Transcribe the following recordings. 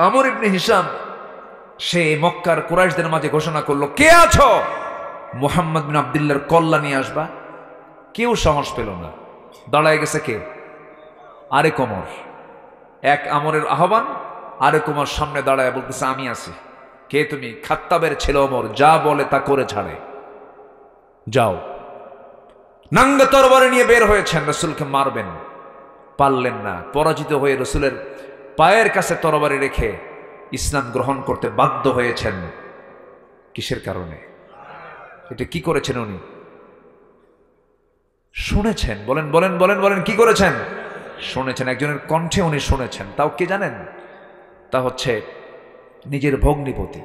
আমর ইবনে Hisham সে মক্কার কুরাইশদের মাঝে ঘোষণা করলো, কে আছো মুহাম্মদ বিন আব্দুল্লাহর কল্লা নিয়ে আসবা। কেউ সাহস পেল না। দাঁড়ায় গেছে কে? আরেক ওমর। এক আমরের আহ্বান, আরেক ওমর সামনে দাঁড়ায় বলতেছে, আমি আছি। কে তুমি? খাত্তাবের ছেলে ওমর, যা বলে তা করে ছাড়ে। যাও। নাঙ্গা তরবারি নিয়ে বের হয়েছেন, রসুলকে মারবেন, পারলেন না। পরাজিত হয়ে রসুলের পায়ের কাছে তরবারি রেখে ইসলাম গ্রহণ করতে বাধ্য হয়েছেন। কিসের কারণে? এটা কি করেছেন উনি? শুনেছেন। বলেন বলেন বলেন বলেন, কি করেছেন? শুনেছেন। একজনের কণ্ঠে উনি শুনেছেন। তাও কে জানেন? তা হচ্ছে নিজের ভগ্নিপতি।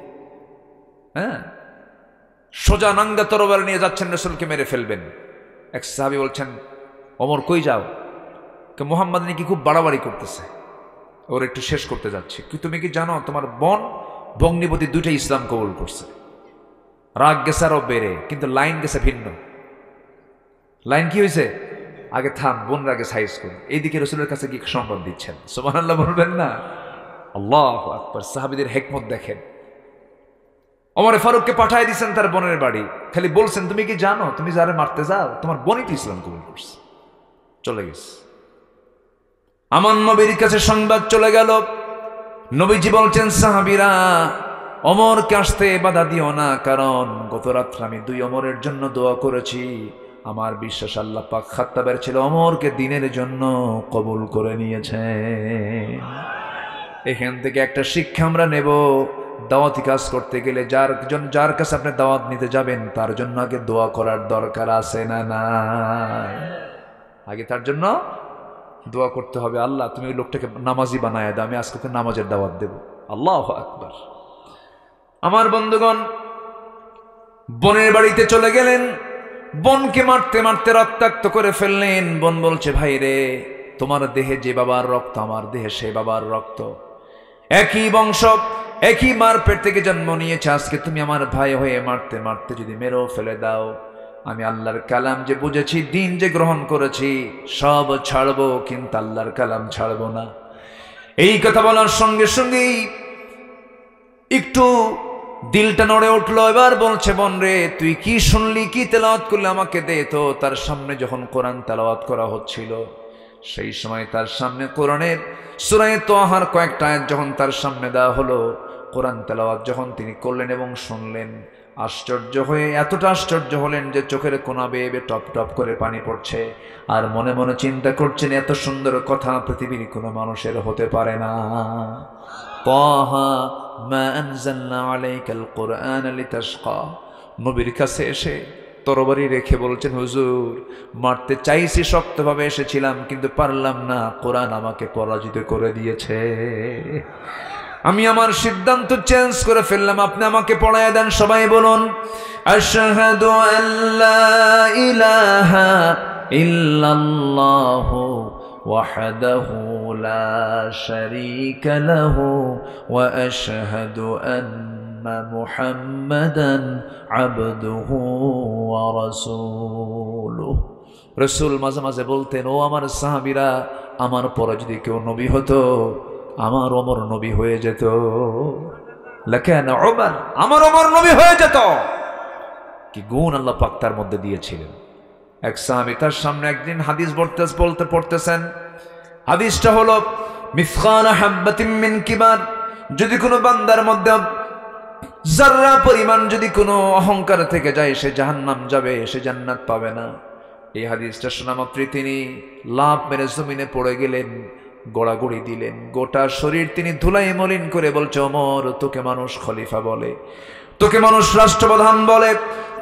হ্যাঁ, সোজা নাঙ্গা তরবারি নিয়ে যাচ্ছেন, রসুলকে মেরে ফেলবেন। এক সাহাবী বলছেন, ওমর কই যাও? মুহাম্মদ নাকি খুব বাড়াবাড়ি করতেছে, ওর একটু শেষ করতে যাচ্ছে। কি তুমি কি জানো তোমার বোন ভগ্নিপতি দুইটাই ইসলাম কবুল করছে? রাগ গেছে আরো বেড়ে, কিন্তু লাইন গেছে ভিন্ন। লাইন কি হয়েছে? আগে থাম, বোনরা আগে সাইজ করুন। এইদিকে রসুলের কাছে কি সংবাদ দিচ্ছেন? সুবহানাল্লাহ বলবেন না? আল্লাহু আকবার। সাহাবীদের হিকমত দেখেন। ওমরে ফারুককে পাঠিয়ে দিয়েছেন তার বোনের বাড়ি। খালি বলছেন, তুমি কি জানো তুমি যারে মারতে যাও তোমার বোনই তো ইসলাম কবুল করছে। চলে গেছে। আমার নবীর কাছে সংবাদ চলে গেল। নবীজি বলছেন, সাহাবীরা ওমরকে আসতে বাধা দিও না, কারণ গত রাত্রে আমি দুই ওমরের জন্য দোয়া করেছি। আমার বিশ্বাস আল্লাহ পাক খাত্তাবের ছেলে ওমরকে দিনের জন্য কবুল করে নিয়েছে। এখান থেকে একটা শিক্ষা আমরা নেব, দাওয়াতি কাজ করতে গেলে যার কাছে আপনি দাওয়াত নিতে যাবেন তার জন্য আগে দোয়া করার দরকার আছে না? না, আগে তার জন্য দোয়া করতে হবে। আল্লাহ তুমি ওই লোকটাকে নামাজি বানায় দাও, আমি আজকে নামাজের দাওয়াত দেব। আল্লাহু আকবার। আমার বন্ধুগণ, বোনের বাড়িতে চলে গেলেন। বোনকে মারতে মারতে রক্তাক্ত করে ফেললেন। বোন বলছে, ভাই রে, তোমার দেহে যে বাবার রক্ত আমার দেহে সে বাবার রক্ত, একই বংশ, একই মার পেট থেকে জন্ম নিয়েছে। আজকে তুমি আমার ভাই হয়ে মারতে মারতে যদি মেরেও ফেলে দাও, আমি আল্লাহর কালাম যে বুঝেছি, দিন যে গ্রহণ করেছি, সব ছাড়বো, কিন্তু আল্লাহর কালাম ছাড়বো না। এই কথা বলার সঙ্গে সঙ্গেই একটু দিলটা নড়ে উঠলো। এবার বলছে, বোন রে, তুই কি শুনলি, কি তেলাওয়াত করলি, আমাকে দে তো। তার সামনে যখন কোরআন তেলাওয়াত করা হচ্ছিল, সেই সময় তার সামনে কোরআনের সূরা তাহার কয়েকটা আয়াত যখন তার সামনে দেওয়া হলো, কোরআন তেলাওয়াত যখন তিনি করলেন এবং শুনলেন, আশ্চর্য হয়ে এতটা আশ্চর্য হলেন যে চোখের কোনা বেয়ে বেয়ে টপ টপ করে পানি পড়ছে। আর মনে মনে চিন্তা করছেন, এত সুন্দর কথা পৃথিবীর কোনো মানুষের হতে পারে না। তাহা মা আনজালনা আলাইকাল কুরআন লিতাশকা। নবীর কাছে এসে তরবারি রেখে বলছেন, হুজুর, মারতে চাইছি, শক্তভাবে এসেছিলাম, কিন্তু পারলাম না, কোরআন আমাকে পরাজিত করে দিয়েছে। আমি আমার সিদ্ধান্ত চেঞ্জ করে ফেললাম, আপনি আমাকে পড়ায় দেন। সবাই বলুন, আশহাদু আল্লা ইলাহা ইল্লাল্লাহু ওয়াহদাহু লা শারীকা লাহু ওয়া আশহাদু আন্না মুহাম্মাদান আবদুহু ওয়া রাসূলুহু। রাসূল মাঝে মাঝে বলতেন, ও আমার সাহাবীরা, আমার পরে যদি কেউ নবী হতো, আমার ওমর নবী হয়ে যেত। লাকানা উমর, আমার ওমর নবী হয়ে যেত। কি গুণ আল্লাহ পাক তার মধ্যে দিয়েছিলেন। এক সাহাবী তার সামনে একদিন হাদিস পড়তেছেন। হাদিসটা হলো, মিসকাল হাববাতিন মিন কিবার, যদি কোনো বান্দার মধ্যে যাররা পরিমাণ যদি কোনো অহংকার থেকে যায়, সে জাহান্নাম যাবে, সে জান্নাত পাবে না। এই হাদিসটা শোনা মাত্রই তিনি লাফ মেরে জমিনে পড়ে গেলেন, গোড়াগড়ি দিলেন, গোটা শরীর তিনি ধুলাই মলিন করে বলছে, ওমর, তোকে মানুষ খলিফা বলে, তোকে মানুষ রাষ্ট্রপ্রধান বলে,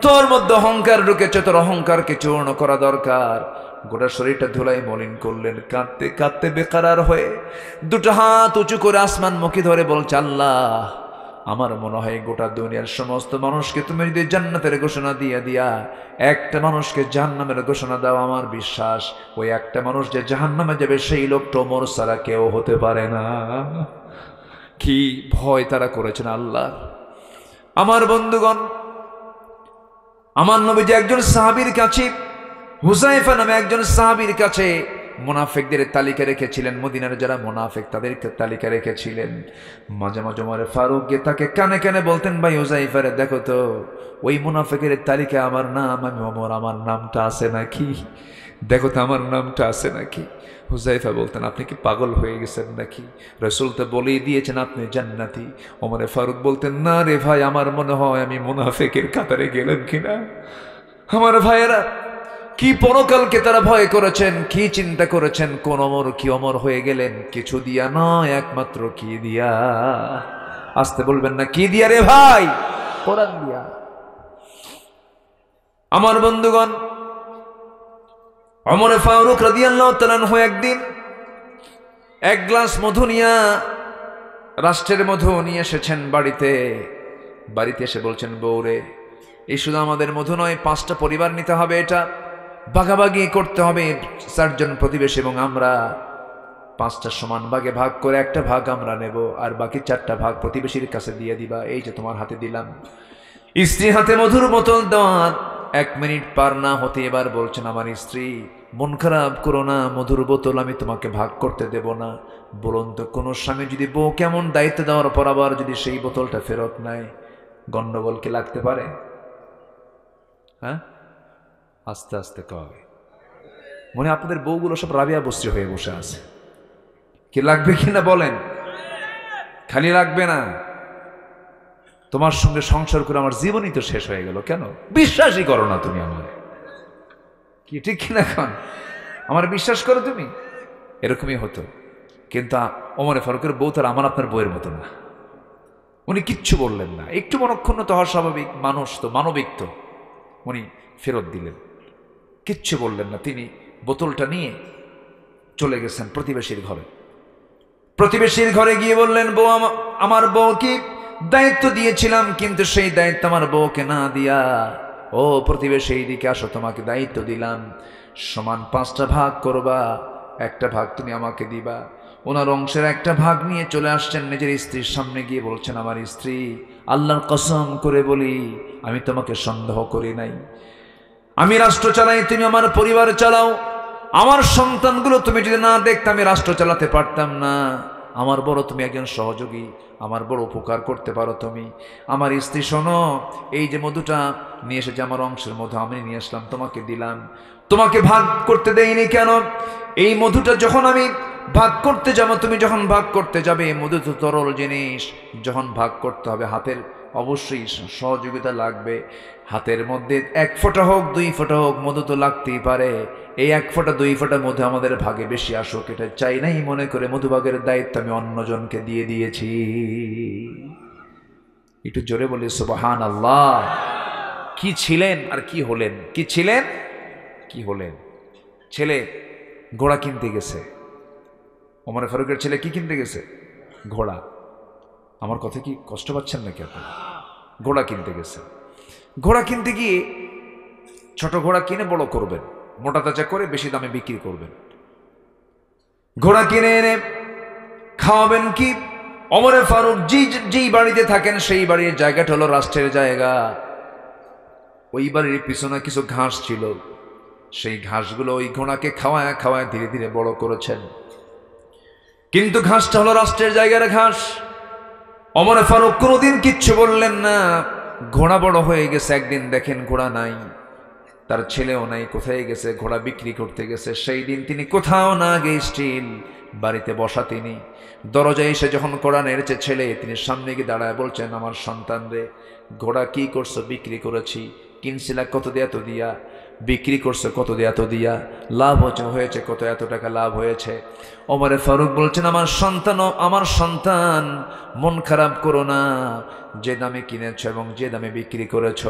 তোর মধ্যে অহংকার ঢুকেছে, তোর অহংকারকে চূর্ণ করা দরকার। গোটা শরীরটা ধুলাই মলিন করলেন, কাঁদতে কাঁদতে বেকারার হয়ে দুটো হাত উঁচু করে আসমান মুখী ধরে বলছে, আল্লাহ, আমার মনে হয় গোটা দুনিয়ার সমস্ত মানুষকে তুমি যদি জান্নাতের ঘোষণা দিয়া একটা মানুষকে জাহান্নামের ঘোষণা দাও, আমার বিশ্বাস ওই একটা মানুষ যে জাহান্নামে যাবে সেই লোকটা ওমর ছাড়া কেউ হতে পারে না। কি ভয় তারা করেছেন আল্লাহ। আমার বন্ধুগণ, আমার নবী যে একজন সাহাবীর কাছে, হুযায়ফা নামে একজন সাহাবীর কাছে মুনাফিকদের তালিকা রেখেছিলেন, মদিনার যারা মুনাফিক তাদের তালিকা রেখেছিলেন। মাঝে মাঝে ওমরে ফারুক গিয়ে তাকে কানে কানে বলতেন, ভাই হুযায়ফারে দেখো তো ওই মুনাফিকের তালিকা আমার নাম, আমি ওমর আমার নামটা আছে নাকি, দেখো তো আমার নামটা আছে নাকি। হুযায়ফা বলতেন, আপনি কি পাগল হয়ে গেছেন নাকি, রাসূল তো বলেই দিয়েছেন আপনি জান্নাতি। ওমরে ফারুক বলতেন, না রে ভাই, আমার মনে হয় আমি মুনাফিকের কাতারে গেলাম কিনা। আমার ভাইয়েরা, কি পরকালকে তারা ভয় করেছেন, কি চিন্তা করেছেন, কোন অমর কি অমর হয়ে গেলেন, কিছু দিয়া নয়, একমাত্র কি দিয়া। আসতে বলবেন না, কি দিয়া রে ভাই, কোরআন দিয়া। আমার বন্ধুগণ, ওমরে ফারুক রাদিয়াল্লাহু তাআলা আনহু একদিন এক গ্লাস মধু নিয়ে, রাষ্ট্রের মধু নিয়ে এসেছেন বাড়িতে। বাড়িতে এসে বলছেন, বউরে এই শুধু আমাদের মধু নয়, 5টা পরিবার নিতে হবে, এটা ভাগাভাগি করতে হবে, 4 জন প্রতিবেশী এবং আমরা 5টা সমান ভাগে ভাগ করে একটা ভাগ আমরা নেব, আর বাকি 4টা ভাগ প্রতিবেশীর কাছে দিয়ে দিবা। এই যে তোমার হাতে দিলাম। স্ত্রী হাতে মধুর বোতল দেওয়ার 1 মিনিট পার না হতে এবার বলছেন, আমার স্ত্রী মন খারাপ করো না, মধুর বোতল আমি তোমাকে ভাগ করতে দেব না। বলুন তো, কোন স্বামী যদি বউ কেমন দায়িত্ব দেওয়ার পর আবার যদি সেই বোতলটা ফেরত নেয়, গন্ডগোল কি লাগতে পারে? হ্যাঁ, আস্তে আস্তে কবে মনে আপনাদের বউগুলো সব রাবিয়া বস্ত্রী হয়ে বসে আছে, কি লাগবে কিনা বলেন? খালি লাগবে না, তোমার সঙ্গে সংসার করে আমার জীবনই তো শেষ হয়ে গেল, কেন বিশ্বাসই করো না তুমি আমার, কি ঠিক কিনা এখন আমার বিশ্বাস করো তুমি? এরকমই হতো। কিন্তু ওমরে ফারুকের বউ তার আমার আপনার বউয়ের মতো না, উনি কিচ্ছু বললেন না, একটু মনক্ষুণ্ণ তো হওয়া স্বাভাবিক, মানুষ তো, মানবিক তো। উনি ফেরত দিলেন, কিচ্ছু বললেন না। তিনি বোতলটা নিয়ে চলে গেছেন প্রতিবেশীর ঘরে। প্রতিবেশীর ঘরে গিয়ে বললেন, বউ আমার বউকে দায়িত্ব দিয়েছিলাম, কিন্তু সেই দায়িত্ব আমার বউকে না দিয়া, ও প্রতিবেশী এইদিকে আসো, তোমাকে দায়িত্ব দিলাম, সমান 5টা ভাগ করবা, একটা ভাগ তুমি আমাকে দিবা। ওনার অংশের একটা ভাগ নিয়ে চলে আসছেন, নিজের স্ত্রীর সামনে গিয়ে বলছেন, আমার স্ত্রী, আল্লাহর কসম করে বলি আমি তোমাকে সন্দেহ করি নাই, আমি রাষ্ট্র চালাই, তুমি আমার পরিবার চালাও, আমার সন্তানগুলো তুমি যদি না দেখতে আমি রাষ্ট্র চালাতে পারতাম না। আমার বড় তুমি একজন সহযোগী, আমার বড় উপকার করতে পারো তুমি। আমার স্ত্রী শোনো, এই যে মধুটা নিয়ে এসেছে আমার অংশের মধু আমি নিয়ে আসলাম, তোমাকে দিলাম, তোমাকে ভাগ করতে দেইনি কেন? এই মধুটা যখন আমি ভাগ করতে যাব, তুমি যখন ভাগ করতে যাবে, মধু তো তরল জিনিস, যখন ভাগ করতে হবে হাতের অবশ্যই সহযোগিতা লাগবে। হাতের মধ্যে 1 ফোঁটা হোক 2 ফোঁটা হোক মধু তো লাগতেই পারে। এই 1 ফোঁটা 2 ফোঁটা মধু আমাদের ভাগে বেশি আসুক এটা চাই নাই মনে করে মধুভাগের দায়িত্ব আমি অন্যজনকে দিয়ে দিয়েছি। একটু জোরে বলি সুবহানাল্লাহ। কি ছিলেন আর কি হলেন, কি ছিলেন কি হলেন। ছেলে ঘোড়া কিনতে গেছে, ওমর ফারুকের ছেলে কি কিনতে গেছে? ঘোড়া। আমার কথা কি কষ্ট পাচ্ছেন নাকি আপনারা? ঘোড়া কিনতে গেছে। ঘোড়া কিনতে গিয়ে ছোট ঘোড়া কিনে বড় করবেন, মোটা তাজা করে বেশি দামে বিক্রি করবেন। ঘোড়া কিনে এনে খাওয়াবেন কি? ওমর ফারুক যেই বাড়িতে থাকেন সেই বাড়ির জায়গাটা হলো রাষ্ট্রের জায়গা। ওই বাড়ির পিছনে কিছু ঘাস ছিল, সেই ঘাসগুলো ওই ঘোড়াকে খাওয়ায় খাওয়ায় ধীরে ধীরে বড় করেছেন। কিন্তু ঘাসটা হলো রাষ্ট্রের জায়গার ঘাস। ওমর ফারুক কোনোদিন কিচ্ছু বললেন না। ঘোড়া বড় হয়ে গেছে, একদিন দেখেন ঘোড়া নাই, তার ছেলেও নাই, কোথায় গেছে? ঘোড়া বিক্রি করতে গেছে। সেই দিন তিনি কোথাও না গিয়ে স্টিল বাড়িতে বসা, তিনি দরজায় এসে যখন ঘোড়া নেড়েছে ছেলে, তিনি সামনে গিয়ে দাঁড়ায় বলছেন, আমার সন্তান রে, ঘোড়া কি করছো? বিক্রি করেছি। কিনছিলা কত দিয়ে? এত দিয়া। বিক্রি করছো কত দিয়ে? এত দিয়া। লাভ হয়েছে কত? এত টাকা লাভ হয়েছে। ওমর ফারুক বলছেন, আমার সন্তান মন খারাপ করো না, যে দামে কিনেছ এবং যে দামে বিক্রি করেছ,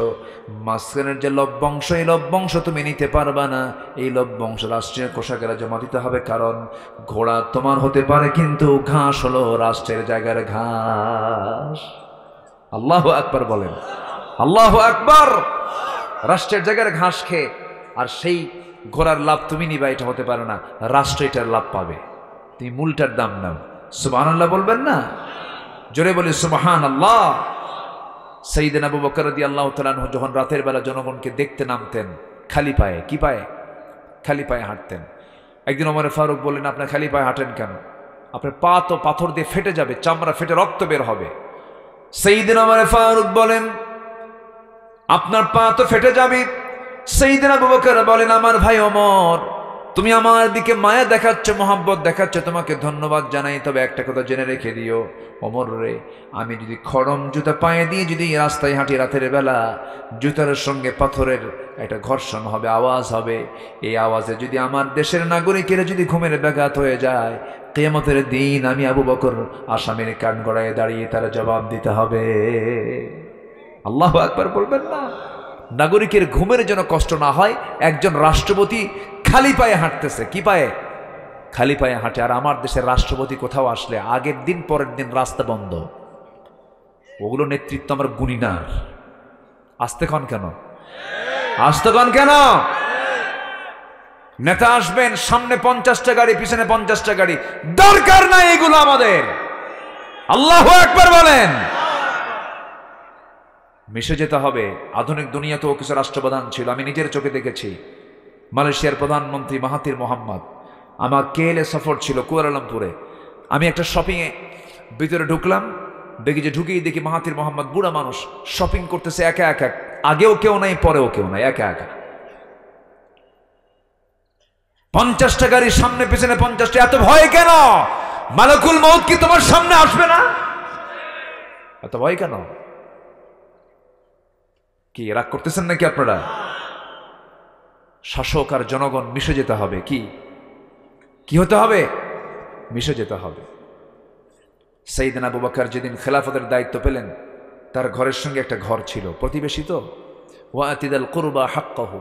মাঝখানের যে লভ্যাংশ, এই লভ্যাংশ তুমি নিতে পারবা না। এই লভ্যাংশ রাষ্ট্রীয় কোষাগারে জমা দিতে হবে, কারণ ঘোড়া তোমার হতে পারে কিন্তু ঘাস হলো রাষ্ট্রের জায়গার ঘাস। আল্লাহু আকবার বলেন, আল্লাহু আকবার। রাষ্ট্রের জায়গার ঘাস খেয়ে আর সেই ঘোড়ার লাভ তুমি নিবা, এটা হতে পারে না, রাষ্ট্র এটার লাভ পাবে। তুমি মূলটার দাম নাও। সুবহানাল্লাহ বলবেন না? জোরে বলি সুবহানাল্লাহ। সাইয়েদনা আবু বকর রাদিয়াল্লাহু তাআলা আনহু যখন রাতের বেলা জনগণকে দেখতে নামতেন খালি পায়ে, কি পায়ে? খালি পায়ে হাঁটতেন। একদিন ওমর ফারুক বললেন, আপনার খালি পায়ে হাঁটেন কেন? আপনার পা তো পাথর দিয়ে ফেটে যাবে, চামড়া ফেটে রক্ত বের হবে। সাইয়েদনা ওমর ফারুক বলেন, আপনার পা তো ফেটে যাবে। সাইয়েদনা আবু বকর বলেন, আমার ভাই ওমর, তুমি আমার দিকে মায়া দেখাচ্ছ, মোহাব্বত দেখাচ্ছ, তোমাকে ধন্যবাদ জানাই, তবে একটা কথা জেনে রেখে দিও ওমর রে, আমি যদি খড়ম জুতা পায়ে দিয়ে যদি রাস্তায় হাঁটি রাতের বেলা, জুতার সঙ্গে পাথরের একটা ঘর্ষণ হবে, আওয়াজ হবে। এই আওয়াজে যদি আমার দেশের নাগরিকেরা যদি ঘুমের ব্যাঘাত হয়ে যায়, কিয়ামতের দিন আমি আবু বকর আসামির কান গড়ায় দাঁড়িয়ে তার জবাব দিতে হবে। আল্লাহু আকবার বলবেন না? নাগরিকের ঘুমের জন্য কষ্ট না হয়। একজন রাষ্ট্রপতি খালি পায়ে হাঁটতেছে, কি পায়ে? খালি পায়ে হাঁটে। আর আমার দেশের রাষ্ট্রপতি কোথাও আসলে আগের দিন পরের দিন রাস্তা বন্ধ। ওগুলো নেতৃত্ব আমার গুণী না। আসতে কন কেন? আসতে কন কেন? নেতা আসবেন, সামনে 50টা গাড়ি, পিছনে 50টা গাড়ি, দরকার নাই এগুলো আমাদের। আল্লাহু আকবার বলেন। মিশে যেতে হবে। আধুনিক দুনিয়াতেও কিছু রাষ্ট্রপ্রধান ছিল, আমি নিজের চোখে দেখেছি। মালয়েশিয়ার প্রধানমন্ত্রী মাহাথির মোহাম্মদ, আমার কেএলএ সফর ছিল কুয়ালালামপুরে। আমি একটা শপিংয়ে ভিতরে ঢুকলাম, দেখি যে ঢুকেই দেখি মাহাথির মোহাম্মদ বুড়া মানুষ শপিং করতেছে একা একা, আগেও কেউ নাই পরেও কেউ নাই, একা একা। 50টা গাড়ি সামনে পিছনে 50টা। এত ভয় কেন? মালাকুল মউত কি তোমার সামনে আসবে না? এত ভয় কেন? কি রাগ করতেছেন নাকি আপনারা? শাসক আর জনগণ মিশে যেতে হবে। কি হতে হবে? মিশে যেতে হবে। সাইয়েদনা আবু বকর যেদিন খেলাফতের দায়িত্ব পেলেন, তার ঘরের সঙ্গে একটা ঘর ছিল, প্রতিবেশী তো, ওয়াতিদাল কুরবা হাক্কাহু,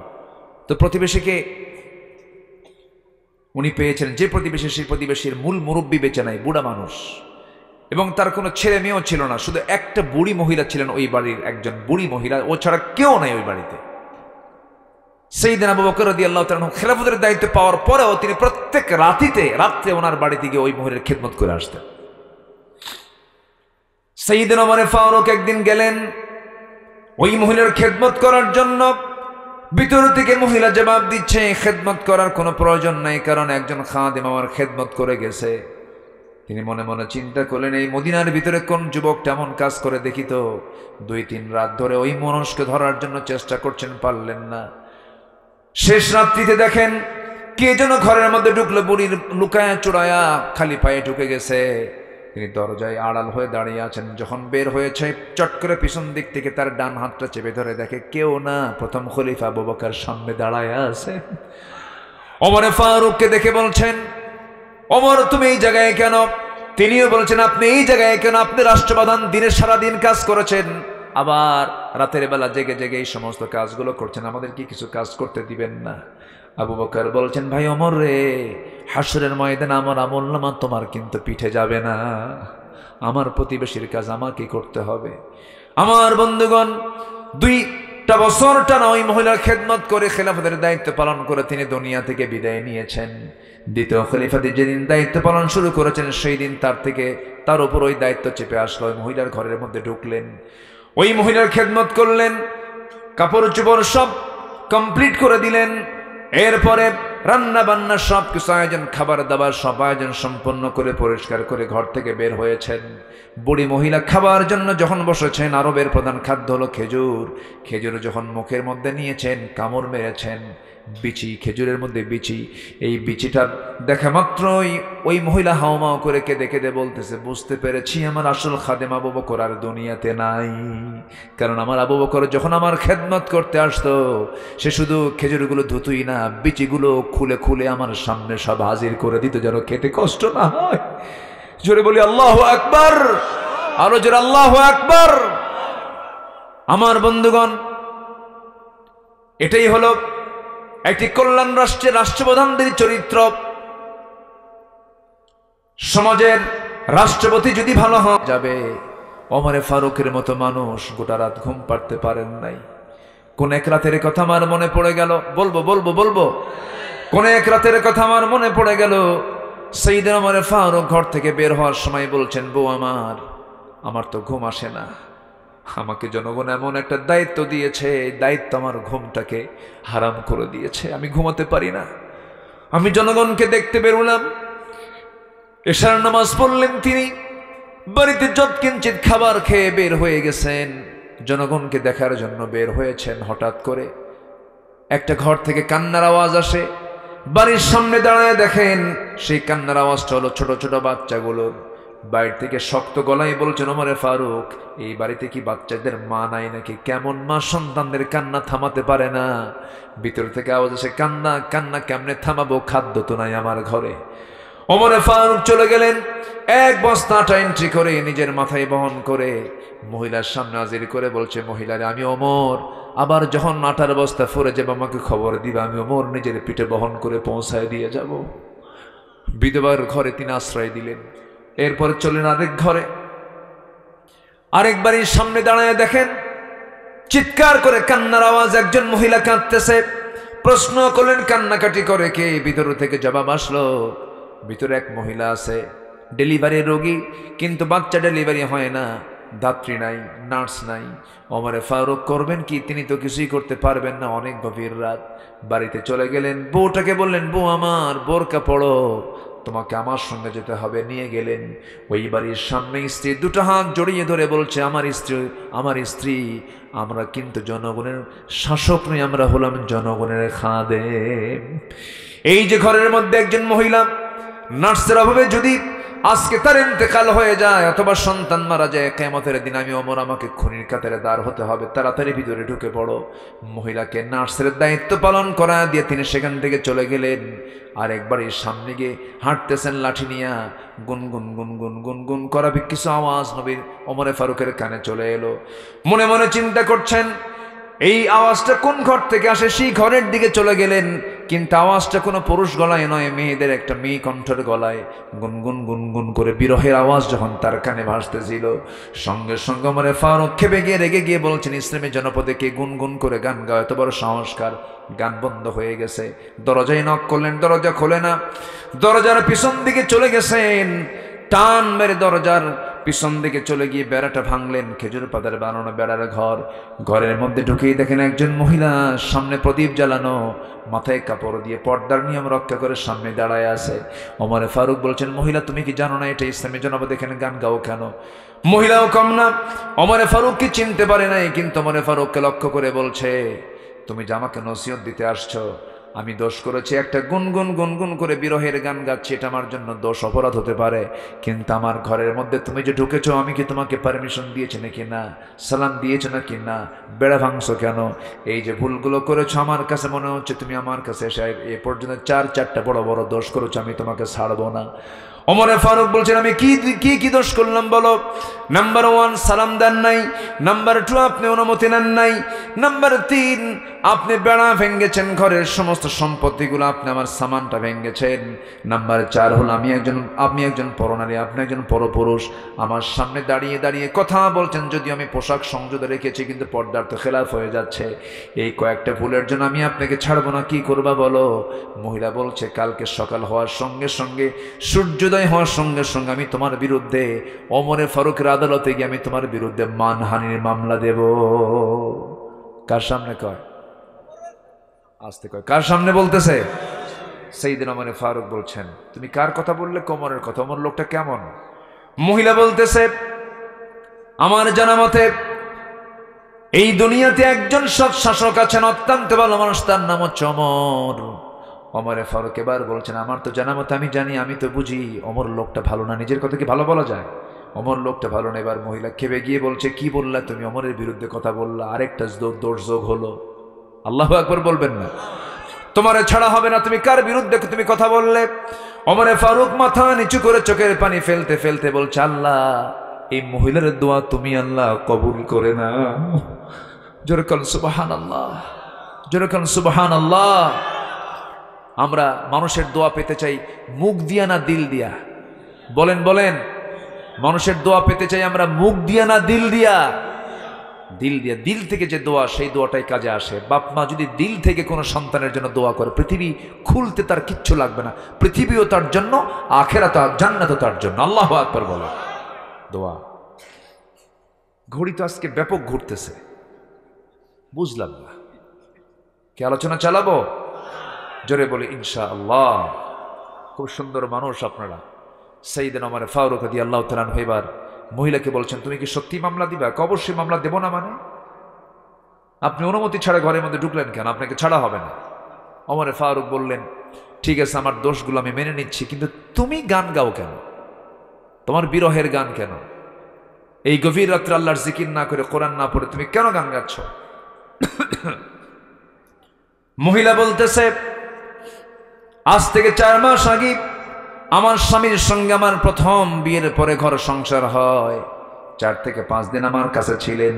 তো প্রতিবেশীকে উনি পেয়েছেন। যে প্রতিবেশী, সেই প্রতিবেশীর মূল মুরব্বী বেঁচে নাই, বুড়া মানুষ, এবং তার কোনো ছেলে মেয়েও ছিল না, শুধু একটা বুড়ি মহিলা ছিলেন ওই বাড়ির, একজন বুড়ি মহিলা, ও ছাড়া কেউ নাই ওই বাড়িতে। সাইয়েদনা আবু বকর রাদিয়াল্লাহু তাআলা খেলাফতের দায়িত্ব পাওয়ার পরেও তিনি প্রত্যেক রাত্রে ওনার বাড়িতে গিয়ে ওই মহিলার খেদমত করে আসতেন। সাইয়েদনা ওমর ফারুক একদিন গেলেন ওই মহিলার খেদমত করার জন্য। ভিতর থেকে মহিলা জবাব দিচ্ছে, খেদমত করার কোনো প্রয়োজন নাই, কারণ একজন খাদেম আমার খেদমত করে গেছে। তিনি মনে মনে চিন্তা করলেন, এই মদিনার ভিতরে কোন যুবক তেমন কাজ করে দেখি তো। 2-3 রাত ধরে ওই মানুষকে ধরার জন্য চেষ্টা করছেন, পারলেন না। শেষ রাত্রিতে দেখেন কে যেন ঘরের মধ্যে ঢুকলো, বুড়ির লুকায়া চুরায়া খালি পায়ে ঢুকে গেছে। তিনি দরজায় আড়াল হয়ে দাঁড়িয়ে আছেন। যখন বের হয়েছে, চট করে পিছন দিক থেকে তার ডান হাতটা চেপে ধরে দেখে কেউ না, প্রথম খলিফা আবু বকর সামনে দাঁড়ায় আছে। ওমর ফারুককে দেখে বলছেন, ওমর তুমি এই জায়গায় কেন? তিনিও বলছেন, আপনি এই জায়গায় কেন? আপনি রাষ্ট্রপ্রধান, দিনের সারাদিন কাজ করেছেন, আবার রাতের বেলা জেগে জেগে এই সমস্ত কাজগুলো করছেন, আমাদের কি কিছু কাজ করতে দিবেন না? আবু বকর বলছেন, ভাই ওমর রে, হাসরের ময়দানে আমার আমলনামা তোমার কিন্তু পিঠে যাবে না, আমার প্রতিবেশীর কাজ আমাকে করতে হবে। আমার বন্ধুগণ, 2টা বছর টানা ওই মহিলার খেদমত করে খেলাফতের দায়িত্ব পালন করে তিনি দুনিয়া থেকে বিদায় নিয়েছেন। দ্বিতীয় খলিফাতে যেদিন দায়িত্ব পালন শুরু করেছেন, সেই দিন তার উপর ওই দায়িত্ব চেপে আসলো। ওই মহিলার ঘরের মধ্যে ঢুকলেন, ওই মহিলার খেদমত করলেন, কাপড় চোপড় সব কমপ্লিট করে দিলেন। এরপরে রান্না বান্না সব কিছু আয়োজন, খাবার দাবার সব আয়োজন সম্পন্ন করে পরিষ্কার করে ঘর থেকে বের হয়েছেন। বুড়ি মহিলা খাবার জন্য যখন বসেছেন, আরবের প্রধান খাদ্য হলো খেজুর। খেজুর যখন মুখের মধ্যে নিয়েছেন, কামড় মেরেছেন, বিচি, খেজুরের মধ্যে বিচি। এই বিচিটা দেখা মাত্রই ওই মহিলা হাওমাও করে কেঁদে কেঁদে বলতেছে, বুঝতে পেরেছি আমার আসল খাদেম আবু বকর আর দুনিয়াতে নাই। কারণ আমার আবু বকর যখন আমার খেদমত করতে আসতো, সে শুধু খেজুরগুলো ধুতুই না, বিচিগুলো খুলে খুলে আমার সামনে সব হাজির করে দিত, যেন খেতে কষ্ট না হয়। জোরে বলি আল্লাহু আকবার, আরো জোরে আল্লাহু আকবার। আমার বন্ধুগণ, এটাই হলো একটি কল্যাণ রাষ্ট্রের রাষ্ট্রপ্রধানদের চরিত্র। সমাজের রাষ্ট্রপতি যদি ভালো হয়ে যাবে, ওমর ফারুকের মতো মানুষ গোটা রাত ঘুম পাড়তে পারেন নাই। কোন এক রাতের কথা আমার মনে পড়ে গেল, বলবো। কোন এক রাতের কথা আমার মনে পড়ে গেল, সাইয়েদনা ওমর ফারুক ঘর থেকে বের হওয়ার সময় বলছেন, বউ আমার তো ঘুম আসে না, আমাকে জনগণ এমন একটা দায়িত্ব দিয়েছে, দায়িত্ব আমার ঘুমটাকে হারাম করে দিয়েছে, আমি ঘুমাতে পারি না। আমি জনগণকে দেখতে বেরোলাম। এশার নামাজ পড়লেন তিনি, বাড়িতে যৎকিঞ্চিৎ খাবার খেয়ে বের হয়ে গেছেন, জনগণকে দেখার জন্য বের হয়েছেন। হঠাৎ করে একটা ঘর থেকে কান্নার আওয়াজ আসে। বাড়ির সামনে দাঁড়ায় দেখেন সেই কান্নার আওয়াজটা হলো ছোট ছোট বাচ্চাগুলোর। বাইরে থেকে শক্ত গলায় বলছেন, ওমরে ফারুক, এই বাড়িতে কি বাচ্চাদের মা নাই নাকি? কেমন মা সন্তানদের কান্না থামাতে পারে না? ভিতর থেকে আওয়াজ আসে, কান্না কান্না কেমনে থামাবো, খাদ্য তো নাই আমার ঘরে। ওমরে ফারুক চলে গেলেন, এক বস্তা আটা এন্ট্রি করে নিজের মাথায় বহন করে মহিলার সামনে হাজির করে বলছে, মহিলারে, আমি ওমর, আবার যখন আটার বস্তা ফুরে যাবে আমাকে খবর দিবা, আমি ওমর নিজের পিঠে বহন করে পৌঁছায় দিয়ে যাব। বিধবার ঘরে তিনি আশ্রয় দিলেন। এরপরে চলেন আরেক ঘরে, আরেক বাড়ির সামনে দাঁড়ায় দেখেন চিৎকার করে কান্নার আওয়াজ, একজন মহিলা কাঁদতেছে। প্রশ্ন করলেন, কান্নাকাটি করে কে? ভিতর থেকে জবাব আসলো, ভিতরে এক মহিলা আছে, ডেলিভারি রোগী, কিন্তু বাচ্চা ডেলিভারি হয় না, ধাত্রী নাই, নার্স নাই। ওমরে ফারুক করবেন কি? তিনি তো কিছুই করতে পারবেন না। অনেক গভীর রাত, বাড়িতে চলে গেলেন, বউটাকে বললেন, বউ আমার, বোরকা পড়ো, তোমাকে আমার সঙ্গে যেতে হবে। নিয়ে গেলেন। ওই বাড়ির সামনে স্ত্রী দুটো হাত জড়িয়ে ধরে বলছে, আমার স্ত্রী, আমার স্ত্রী, আমরা কিন্তু জনগণের শাসক নই, আমরা হলাম জনগণের খাদেম। এই যে ঘরের মধ্যে একজন মহিলা নার্সের অভাবে যদি আজকে তার ইন্তেকাল হয়ে যায় অথবা সন্তান মারা যায়, কিয়ামতের দিন আমি ওমর, আমাকে খুনির কাতারে দাঁড় হতে হবে, তাড়াতাড়ি ভিতরে ঢুকে পড়ো। মহিলাকে নার্সের দায়িত্ব পালন করা দিয়ে তিনি সেখান থেকে চলে গেলেন। আর একবারই সামনে গিয়ে হাঁটতেছেন লাঠি নিয়া, গুনগুন গুনগুন গুনগুন করা কিছু আওয়াজ নবীর ওমরে ফারুকের কানে চলে এলো। মনে মনে চিন্তা করছেন, এই আওয়াজটা কোন ঘর থেকে আসে? সেই ঘরের দিকে চলে গেলেন, কিন্তু আওয়াজটা কোনো পুরুষ গলায় নয়, মেয়েদের একটা মেয়ে কণ্ঠের গলায় গুনগুন গুনগুন করে বিরহের আওয়াজ যখন তার কানে ভাসতেছিল, সঙ্গে সঙ্গে ওমরে ফারুক খেপে গিয়ে রেগে গিয়ে বলছেন, ইসলামী জনপদে কে গুনগুন করে গান গায়? এত বড় সংস্কার! গান বন্ধ হয়ে গেছে। দরজায় নক করলেন, দরজা খোলে না। দরজার পিছন দিকে চলে গেছেন, টান মেরে দরজার পিছন দিকে চলে গিয়ে বেড়াটা ভাঙলেন। খেজুর পাতার বানানো বেড়ার ঘর, ঘরের মধ্যে ঢুকেই দেখেন একজন মহিলা সামনে প্রদীপ জ্বালানো, মাথায় কাপড় দিয়ে পর্দার নিয়ম রক্ষা করে সামনে দাঁড়ায় আছে। ওমরে ফারুক বলছেন, মহিলা, তুমি কি জানো না এটা ইসলামী জনপদ, এখানে গান গাও কেন? মহিলাও কম না, ওমরে ফারুক কি চিনতে পারে নাই, কিন্তু ওমরে ফারুককে লক্ষ্য করে বলছে, তুমি যে আমাকে নসিহত দিতে আসছো, আমি দোষ করেছি, একটা গুনগুন গুনগুন করে বিরহের গান গাচ্ছি, এটা আমার জন্য দোষ, অপরাধ হতে পারে, কিন্তু আমার ঘরের মধ্যে তুমি যে ঢুকেছো, আমি কি তোমাকে পারমিশন দিয়েছি নাকি না? সালাম দিয়েছো নাকি না? বেড়া ভাঙছো কেন? এই যে ভুলগুলো করেছো, আমার কাছে মনে হচ্ছে তুমি আমার কাছে এসে এ পর্যন্ত চারটা বড় বড় দোষ করেছো, আমি তোমাকে ছাড়বো না। ওমরে ফারুক বলছেন, আমি কি দোষ করলাম বলো? নাম্বার 1, সালাম দেন নাই। নাম্বার 2, আপনি অনুমতি নেন নাই। নাম্বার 3, আপনি বেড়া ভেঙেছেন, ঘরের সমস্ত সম্পত্তিগুলো, আপনি আমার সামানটা ভেঙেছেন। নাম্বার 4 হলো আপনি একজন পরনারী, আপনি একজন পরপুরুষ, আমার সামনে দাঁড়িয়ে দাঁড়িয়ে কথা বলছেন, যদিও আমি পোশাক সংযত রেখেছি, কিন্তু পর্দার তো খেলাফ হয়ে যাচ্ছে। এই কয়েকটা ভুলের জন্য আমি আপনাকে ছাড়বো না, কি করবা বলো? মহিলা বলছে, কালকে সকাল হওয়ার সঙ্গে সঙ্গে, সূর্যোদয় হওয়ার সঙ্গে সঙ্গে আমি তোমার বিরুদ্ধে ওমরে ফারুকের আদালতে গিয়ে আমি তোমার বিরুদ্ধে মানহানির মামলা দেব। কার সামনে কয়? আসতে কয়, কার সামনে বলতেছে? সাইয়েদনা ওমরে ফারুক বলছেন, তুমি কার কথা বললে? ওমরের কথা। ওমর লোকটা কেমন? মহিলা বলতেছে, আমার জানা মতে এই দুনিয়াতে একজন সৎ শাসক আছেন, অত্যন্ত ভালো মানুষ, তার নাম হচ্ছে ওমর। ওমরে ফারুক এবার বলছেন, আমার তো জানা মতে, আমি জানি, আমি তো বুঝি ওমর লোকটা ভালো না। নিজের কথা কি ভালো বলা যায়? ওমর লোকটা ভালো না। এবার মহিলা খেপে গিয়ে বলছে, কি বললা তুমি? ওমরের বিরুদ্ধে কথা বললা, আরেকটা দোষ যোগ হলো। আল্লাহু আকবার বলবেন না? তোমারে ছাড়া হবে না, তুমি কার বিরুদ্ধে তুমি কথা বললে? ওমরে ফারুক মাথা নিচু করে চোখের পানি ফেলতে ফেলতে বলছে, আল্লাহ, এই মহিলার দোয়া তুমি আল্লাহ কবুল করে না। জোরে বলেন সুবহানাল্লাহ, জোরে বলেন সুবহানাল্লাহ। আমরা মানুষের দোয়া পেতে চাই মুখ দিয়া না দিল দিয়া? বলেন বলেন, মানুষের দোয়া পেতে চাই আমরা মুখ দিয়া না দিল দিয়া? দিল দিয়া। দিল থেকে যে দোয়া, সেই দোয়াটাই কাজে আসে। বাপ মা যদি দিল থেকে কোনো সন্তানের জন্য দোয়া করে, পৃথিবী খুলতে তার কিচ্ছু লাগবে না, পৃথিবীও তার জন্য, আখিরাত আর জান্নাতও তার জন্য। আল্লাহু আকবার বলো। দোয়া। ঘড়ি তো আজকে ব্যাপক ঘুরতেছে, বুঝলাম না, কি আলোচনা চালাবো? জোরে বলি ইনশাআল্লাহ। খুব সুন্দর মানুষ আপনারা। সাইয়েদনা ওমর ফারুক রাদিয়াল্লাহু তাআলা আনহু এবার মহিলাকে বলছেন, তুমি কি সত্যি মামলা দিবা? অবশ্যই মামলা দেব না। মানে আপনি অনুমতি ছাড়া ঘরের মধ্যে ঢুকলেন কেন? আপনাকে ছাড়া হবে না। ওমর ফারুক বললেন, ঠিক আছে, আমার দোষগুলো আমি মেনে নিচ্ছি, কিন্তু তুমি গান গাও কেন? তোমার বিরহের গান কেন? এই গভীর রাত্রে আল্লাহর জিকির না করে, কোরআন না পড়ে তুমি কেন গান গাচ্ছ? মহিলা বলতেছে, আজ থেকে 4 মাস আগে আমার স্বামীর সঙ্গে আমার প্রথম বিয়ের পরে ঘর সংসার হয়। 4 থেকে 5 দিন আমার কাছে ছিলেন।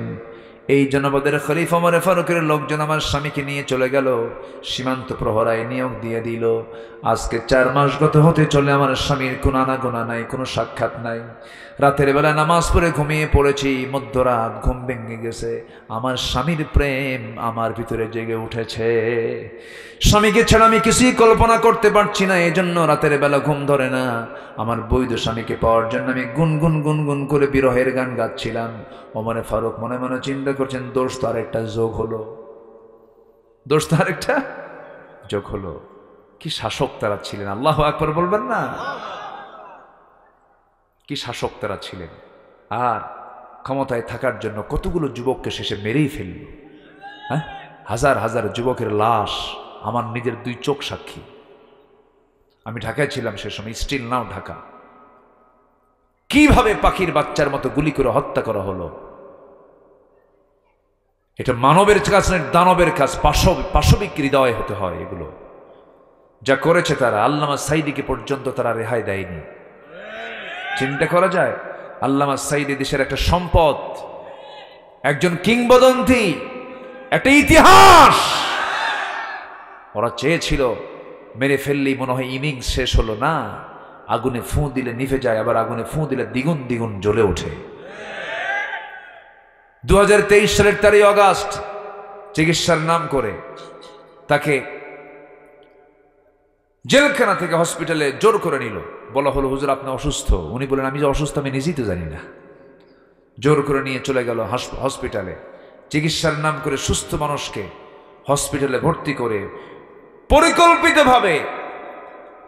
এই জনপদের খলিফা ওমর ফারুকের লোকজন আমার স্বামীকে নিয়ে চলে গেল, সীমান্ত প্রহরায় নিয়োগ দিয়ে দিল। আজকে 4 মাস গত হতে চলে, আমার স্বামীর কোনো আনাগোনা নাই, কোনো সাক্ষাৎ নাই। রাতের বেলা নামাজ পড়ে ঘুমিয়ে পড়েছি, মধ্যরাত ঘুম ভেঙে গেছে, আমার স্বামীর প্রেম আমার ভিতরে জেগে উঠেছে। স্বামীকে ছাড়া আমি কিছুই কল্পনা করতে পারছি না, এই জন্য রাতের বেলা ঘুম ধরে না। আমার বৈধ স্বামীকে পাওয়ার জন্য আমি গুনগুন গুনগুন করে বিরহের গান গাচ্ছিলাম। ওমর ফারুক মনে মনে চিন্তা করছেন, দোষ তো আরেকটা যোগ হলো, দোষ তো আরেকটা যোগ হলো। কি শাসক তারা ছিলেন! আল্লাহু আকবার বলবেন না? কি শাসক তারা ছিলেন! আর ক্ষমতায় থাকার জন্য কতগুলো যুবককে শেষে মেরেই ফেলল। হ্যাঁ, হাজার হাজার যুবকের লাশ আমার নিজের 2 চোখ সাক্ষী। আমি ঢাকায় ছিলাম সে সময়, স্টিল নাও ঢাকা। কিভাবে পাখির বাচ্চার মতো গুলি করে হত্যা করা হলো! এটা মানবের কাজ না, দানবের কাজ। পাশবিক হৃদয় হতে হয় এগুলো। যা করেছে তারা, আল্লামা সাইদিকে পর্যন্ত তারা রেহাই দেয়নি। চিন্তা করা যায়, আল্লামা সাইদি দেশের একটা সম্পদ, একজন কিংবদন্তি, একটা ইতিহাস। ওরা চেয়েছিল মেরে ফেললেই মনে হয় ইনিংস শেষ হলো। না, আগুনে ফু দিলে নিভে যায়, আবার আগুনে ফু দিলে দ্বিগুণ দ্বিগুণ জ্বলে ওঠে। 2023 সালের 4 আগস্ট চিকিৎসার নাম করে তাকে জেলখানা থেকে হসপিটালে জোর করে নিল। বলা হলো, হুজুর আপনি অসুস্থ। উনি বলেন, আমি যে অসুস্থ আমি নিজেই তো জানি না। জোর করে নিয়ে চলে গেল হসপিটালে। চিকিৎসার নাম করে সুস্থ মানুষকে হসপিটালে ভর্তি করে পরিকল্পিতভাবে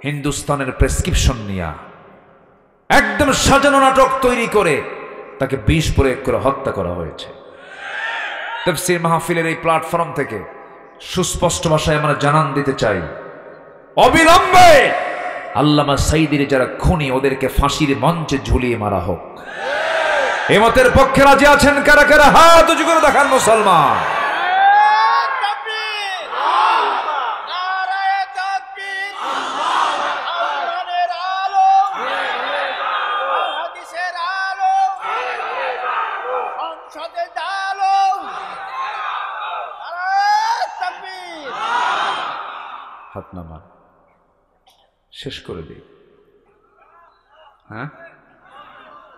হিন্দুস্তানের প্রেসক্রিপশন নিয়ে একদম সাজানো নাটক তৈরি করে তাকে বিষ প্রয়োগ করে হত্যা করা হয়েছে। তাফসীর মাহফিলের এই প্ল্যাটফর্ম থেকে সুস্পষ্ট ভাষায় আমরা জানান দিতে চাই, অবিলম্বে আল্লামা সাইদির যারা খুনি, ওদেরকে ফাঁসির মঞ্চে ঝুলিয়ে মারা হোক। এই মতের পক্ষে রাজি আছেন কারা কারা? হাত উঁচু করে দেখান মুসলমান। হাত নামান, শেষ করে দিই। হ্যাঁ,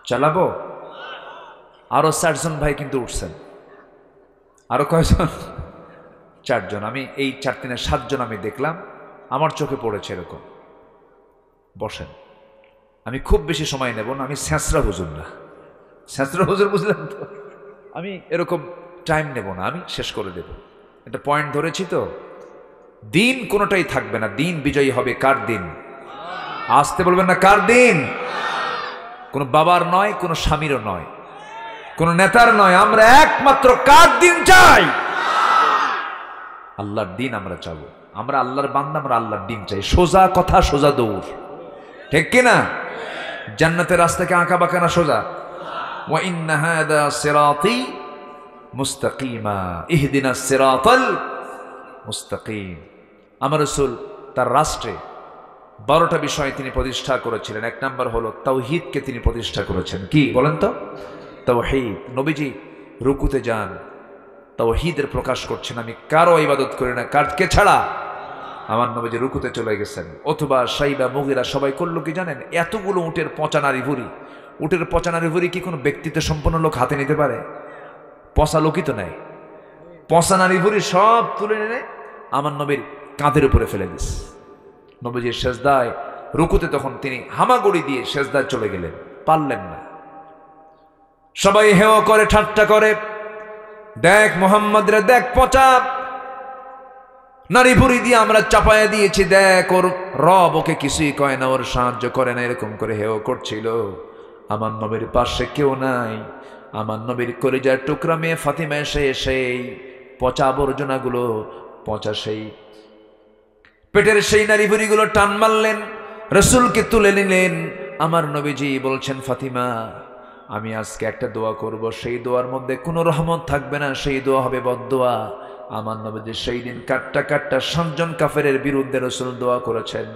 চালাবো। আরো 4 জন ভাই কিন্তু উঠছেন। আরো কয়জন? 4 জন। আমি এই 4-3 7 জন আমি দেখলাম, আমার চোখে পড়েছে এরকম। বসেন, আমি খুব বেশি সময় নেব না। আমি স্যাঁচরা হুজুর না, স্যাঁচরা হুজুর বুঝলেন তো? আমি এরকম টাইম নেব না, আমি শেষ করে দেব। একটা পয়েন্ট ধরেছি তো। দিন কোনোটাই থাকবে না, দিন বিজয়ী হবে কার দিন? আসতে বলবেন না, কার দিন? কোনো বাবার নয়, কোনো স্বামীরও নয়, কোনো নেতার নয়। আমরা একমাত্র কার দিন চাই? আল্লাহর দিন আমরা চাবো। আমরা আল্লাহর বান্দা, আমরা আল্লাহর দিন চাই। সোজা কথা, সোজা দৌড়, ঠিক কিনা? জান্নাতের রাস্তাকে আঁকা বাঁকা না, সোজা। ওয়া ইন্না হাদা সিরাতি মুস্তাকিমা ইহদিনাস সিরাতাল মুস্তাকিম। আমার রাসূল তার রাষ্ট্রে 12টা বিষয় তিনি প্রতিষ্ঠা করেছিলেন। 1 নম্বর হলো তাওহীদকে তিনি প্রতিষ্ঠা করেছেন। কি বলেন তো? তাওহীদ। নবীজি রুকুতে যান, তাওহীদের প্রকাশ করছেন, আমি কারো ইবাদত করি না, কারকে ছাড়া। আমার নবীজি রুকুতে চলে গেছেন। অথবা সাইবা মুগিরা সবাই করলো কি জানেন? এতগুলো উটের পচা নারী ভুরি, উটের পচা নারী ভুরি কি কোনো ব্যক্তিত্ব সম্পন্ন লোক হাতে নিতে পারে? পচা লোকই তো নেয়। পচা নারী ভুরি সব তুলে এনে আমার নবীর কাঁধের উপরে ফেলে দিস। নবীজির সেজদায় রুকুতে তখন তিনি হামাগুড়ি দিয়ে সেজদায় চলে গেলেন, পারলেন না। সবাই হেও করে, ঠাট্টা করে, দেখ মোহাম্মদ রে দেখ পচা। নারী ভুড়ি দিয়ে আমরা চাপায়া দিয়েছি, দেখ ওর রব ওকে কিছুই কয় না, ওর সাহায্য করে না, এরকম করে হেও করছিল। আমার নবীর পাশে কেউ নাই। আমার নবীর কলিজার টুকরা মেয়ে ফাতিমা এসে সেই পচা আবর্জনাগুলো, পচা সেই পেটের সেই নারী ভুড়িগুলো টান মারলেন, রসুলকে তুলে নিলেন। আমার নবীজি বলছেন, ফাতিমা আমি আজকে একটা দোয়া করব, সেই দোয়ার মধ্যে কোনো রহমত থাকবে না, সেই দোয়া হবে বদদোয়া। আমার নবীজি সেই দিন কাট্টা কাট্টা 7 জন কাফেরের বিরুদ্ধে রসুল দোয়া করেছেন।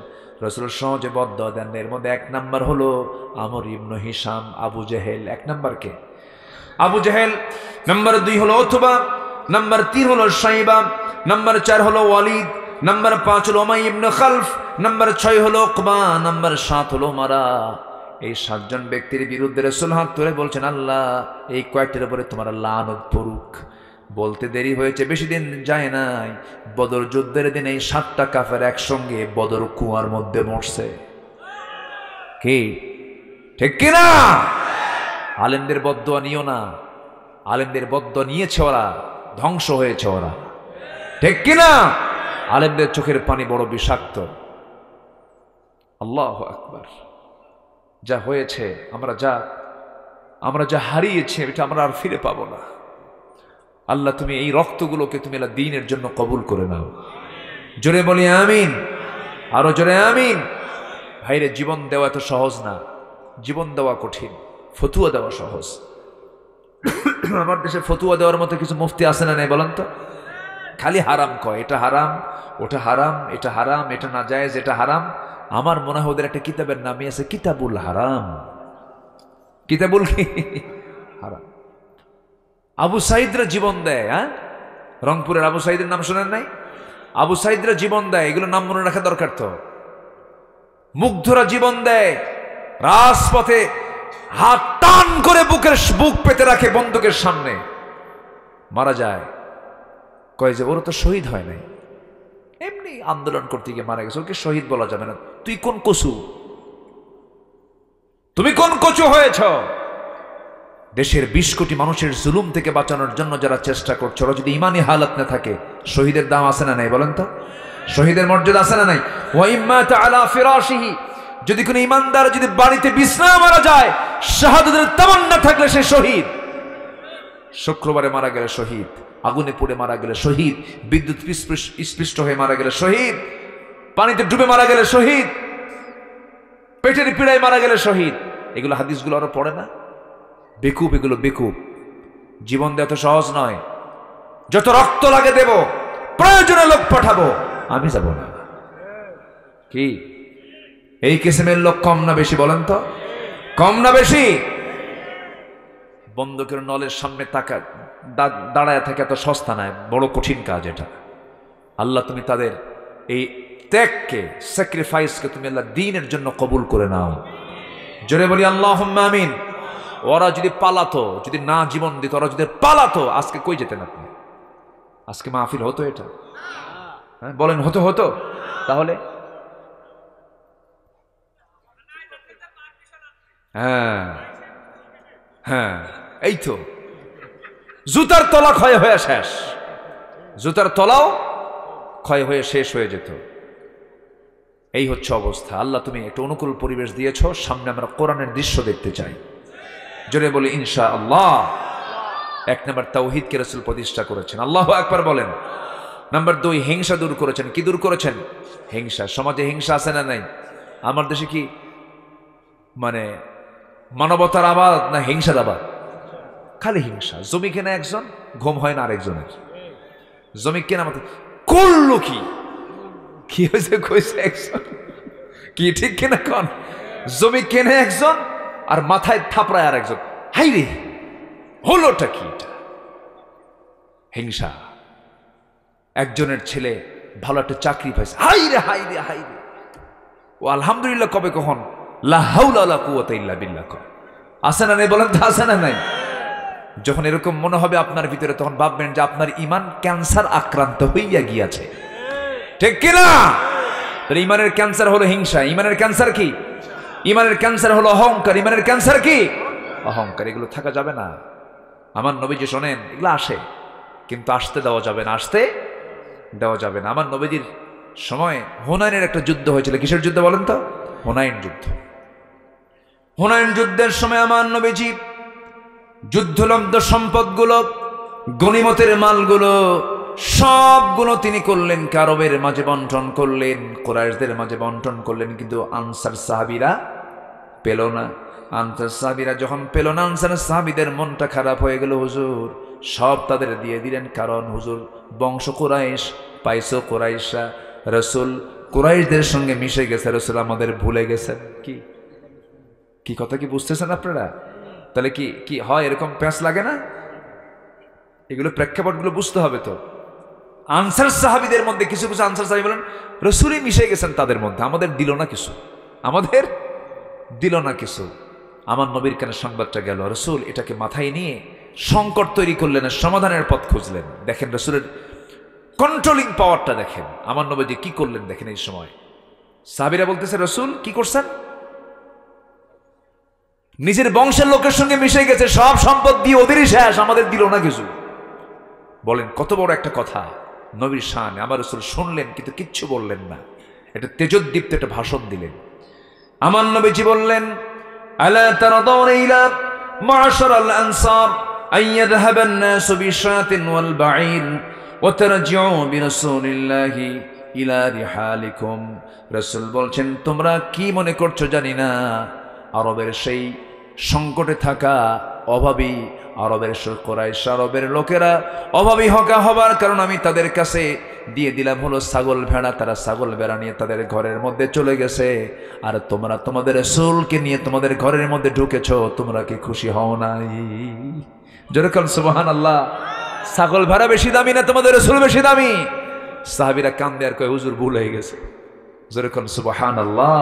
রসুল সহজে বদদোয়া দেন। এর মধ্যে 1 নাম্বার হলো আমর ইবনে হিশাম, আবু জেহেল। 1 নাম্বার কে? আবু জেহেল। নাম্বার 2 হলো উতবা। নাম্বার 3 হলো শাইবা। নাম্বার 4 হলো ওয়ালিদ। নাম্বার 5 হলো উমাইয়া ইবনে খালফ। নাম্বার 6 হলো উকবা। নাম্বার 7 হলো উমারা। এই 7 জন ব্যক্তির বিরুদ্ধে রাসূল হাত তুলে বলছেন, আল্লাহ এই কয়েকটির উপরে তোমার লানত পড়ুক। বলতে দেরি হয়েছে, বেশি দিন যায় নাই, বদর যুদ্ধের দিন এই 7টা কাফের একসঙ্গে বদর কুয়ার মধ্যে মরছে। কি ঠিক কিনা? আলেমদের বদদোয়া নিও না। আলেমদের বদদোয়া নিয়েছে ওরা, ধ্বংস হয়েছে ওরা। ঠিক কিনা? আলেমদের চোখের পানি বড় বিষাক্ত। আল্লাহু আকবার। যা হয়েছে, আমরা যা হারিয়েছি, এটা আমরা আর ফিরে পাবো না। আল্লাহ তুমি এই রক্তগুলোকে তুমি আল্লাহ দ্বীনের জন্য কবুল করে নাও। জোরে বলি আমিন, আরো জোরে আমিন। ভাইরে, জীবন দেওয়া এত সহজ না, জীবন দেওয়া কঠিন, ফতুয়া দেওয়া সহজ। আমার দেশে ফতুয়া দেওয়ার মতো কিছু মুফতি আছে না, নেই বলেন তো? খালি হারাম কয়, এটা হারাম, ওটা হারাম, এটা হারাম, এটা নাজায়েজ, এটা হারাম। আমার মনে হয় ওদের একটা কিতাবের নামই আছে কিতাবুল হারাম। কিতাবুল কি? হারাম। আবু সাইদরা জীবন দেয়। হ্যাঁ, রংপুরের আবু সাইদের নাম শোনেন নাই? আবু সাইদরা জীবন দেয়, এগুলো নাম মনে রাখা দরকার তো। মুগ্ধরা জীবন দেয়, রাজপথে হাত টান করে বুক পেতে রাখে বন্দুকের সামনে, মারা যায়। কয় যে ওরা তো শহীদ হয় নাই, এমনি আন্দোলন করতে গিয়ে মারা গেছে, ওকে শহীদ বলা যাবে না। তুই কোন কচু? তুমি কোন কচু হয়েছ? দেশের 20 কোটি মানুষের জুলুম থেকে বাঁচানোর জন্য যারা চেষ্টা করছে, ওরা যদি ইমানি হালত না থাকে, শহীদের দাম আছে না নাই বলেন তো? শহীদের মর্যাদা আছে না নাই? ওয়া ইম্মাতা আলা ফিরাশিহি, যদি কোনো ইমানদার যদি বাড়িতে বিছানায় মারা যায়, শাহাদাতের তামান্না থাকলে সে শহীদ। শুক্রবারে মারা গেলে শহীদ, আগুনে পুড়ে মারা গেলে শহীদ, বিদ্যুৎ স্পৃষ্ট হয়ে মারা গেলে শহীদ, পানিতে ডুবে মারা গেলে শহীদ, পেটের পীড়ায় মারা গেলে শহীদ। এগুলো হাদিসগুলো আরো পড়ে না? বেকুব, এগুলো বেকুব। জীবন দেওয়া তো সহজ নয়। যত রক্ত লাগে দেব, প্রয়োজনে লোক পাঠাবো, আমি যাব না। কি এই কিসিমের লোক কম না বেশি বলেন তো? কম না বেশি? বন্দুকের নলের সামনে দাঁড়ায় থাকে এত সস্তা নয়, বড় কঠিন কাজ এটা। আল্লাহ তুমি তাদের এই ত্যাগকে, স্যাক্রিফাইসকে তুমি আল্লাহ দ্বীনের জন্য কবুল করে নাও। জোরে বলি আল্লাহুম্মা আমিন। ওরা যদি পালাতো, যদি না জীবন দিত, ওরা যদি পালাতো, আজকে কই যেতেন আপনি? আজকে মাহফিল হতো এটা? হ্যাঁ বলেন, হতো? হতো তাহলে? হ্যাঁ হ্যাঁ, এই তো জুতার তলা ক্ষয় হয়ে শেষ, জুতার তলাও ক্ষয় হয়ে শেষ হয়ে যেত। এই হচ্ছে অবস্থা। আল্লাহ তুমি একটা অনুকূল পরিবেশ দিয়েছ, সামনে আমরা কোরআনের দৃশ্য দেখতে চাই। জোরে বলি ইনশাআল্লাহ। 1 নম্বর তাওহীদকে রাসূল প্রতিষ্ঠা করেছেন, আল্লাহু আকবার বলেন। নাম্বার 2 হিংসা দূর করেছেন। কি দূর করেছেন? হিংসা। সমাজে হিংসা আছে না নাই? আমার দেশে কি মানে মানবতার আবাদ না হিংসার আবাদ? খালি হিংসা। জমি কেনা একজন, ঘুম হয় না আরেকজনের। জমি কেনা মতো করলো কি, কি হয়েছে কইছে একজন, কি ঠিক কিনা কোন? জমি কেনে একজন আর মাথায় থাপড়ায় আর একজন। হাই রে, হলোটা কি? এটা হিংসা। একজনের ছেলে ভালো একটা চাকরি পাইছে, হাই রে হাই রে হাই রে, ও আলহামদুলিল্লাহ কবে কখন লা হাওলা ওয়ালা কুওয়াতা ইল্লা বিল্লাহ কয়। আছে না নাই বলেন তো? আছে না নাই? যখন এরকম মনে হবে আপনার ভিতরে, তখন ভাববেন যে আপনার ঈমান ক্যান্সার আক্রান্ত হইয়া গিয়াছে। ঠিক কিনা? তাহলে ঈমানের ক্যান্সার হলো হিংসা। ঈমানের ক্যান্সার কি? ঈমানের ক্যান্সার হলো অহংকার। ঈমানের ক্যান্সার কি? অহংকার। এগুলো থাকা যাবে না। আমার নবীজি শোনেন, এগুলো আসে কিন্তু আসতে দেওয়া যাবে না। আসতে দেওয়া যাবে না। আমার নবীজির সময় হুনাইনের একটা যুদ্ধ হয়েছিল। কিসের যুদ্ধ বলেন তো? হুনাইন যুদ্ধ। হুনাইন যুদ্ধের সময় আমার নবীজি যুদ্ধলব্ধ সম্পদগুলো, গনিমতের মালগুলো সবগুলো তিনি করলেন, আরবের মাঝে বন্টন করলেন, কুরাইশদের মাঝে বন্টন করলেন, কিন্তু আনসার সাহাবীরা পেল না। আনসার সাহাবীরা যখন পেল না, আনসার সাহাবীদের মনটা খারাপ হয়ে গেল। হুজুর সব তাদের দিয়ে দিলেন, কারণ হুজুর বংশ কুরাইশ, পাইছো কুরাইশা, রসুল কুরাইশদের সঙ্গে মিশে গেছে, রসুল আমাদের ভুলে গেছেন। কি কি কথা কি বুঝতেছেন আপনারা? তাহলে কি কি হয়? এরকম প্যাঁচ লাগে না? এগুলো প্রেক্ষাপটগুলো বুঝতে হবে তো। আনসার সাহাবীদের মধ্যে কিছু কিছু আনসার সাহাবী বলেন রসুলই মিশে গেছেন তাদের মধ্যে, আমাদের দিল না কিছু, আমাদের দিল না কিছু। আমার নবীর কানে সংবাদটা গেল, রসুল এটাকে মাথায় নিয়ে সংকট তৈরি করলেন, সমাধানের পথ খুঁজলেন। দেখেন রসুলের কন্ট্রোলিং পাওয়ারটা দেখেন। আমার নবীজি কি করলেন দেখেন। এই সময় সাহাবীরা বলতেছে রসুল কি করছেন? নিজের বংশের লোকের সঙ্গে মিশে গেছে, সব সম্পদ দিয়ে ওদেরই শেষ, আমাদের দিল না কিছু। বলেন কত বড় একটা কথা নবীর শান। আমার রসুল শুনলেন কিন্তু কিচ্ছু বললেন না, এটা তেজোদ্দীপ্ত একটা ভাষণ দিলেন। আমার নবীজি বললেন আলা তারাদাউনা ইলা মা'শারাল আনসার আইয়াযহাবান নাসু বিশাতিন ওয়াল বাঈর ওয়া তারজিউ বিরাসূলিল্লাহি ইলা রিহালিকুম। রাসূল বলছেন তোমরা কি মনে করছো জানি না, আরবের সেই সংকটে থাকা অভাবী আরবের কুরাইশ আরবের লোকেরা অভাবী হবার কারণ আমি তাদের কাছে দিয়ে দিলাম হলো ছাগল ভেড়া, তারা ছাগল ভেড়া নিয়ে তাদের ঘরের মধ্যে চলে গেছে, আর তোমরা তোমাদের রাসূলকে নিয়ে তোমাদের ঘরের মধ্যে ঢুকেছো, তোমরা কি খুশি হও নাই? যেরকম সুবহানাল্লাহ। ছাগল ভেড়া বেশি দামি না তোমাদের রাসূল বেশি দামি? সাহাবীরা কান্দে আর কয় হুজুর ভুল হয়ে গেছে। যেরকম সুবহানাল্লাহ।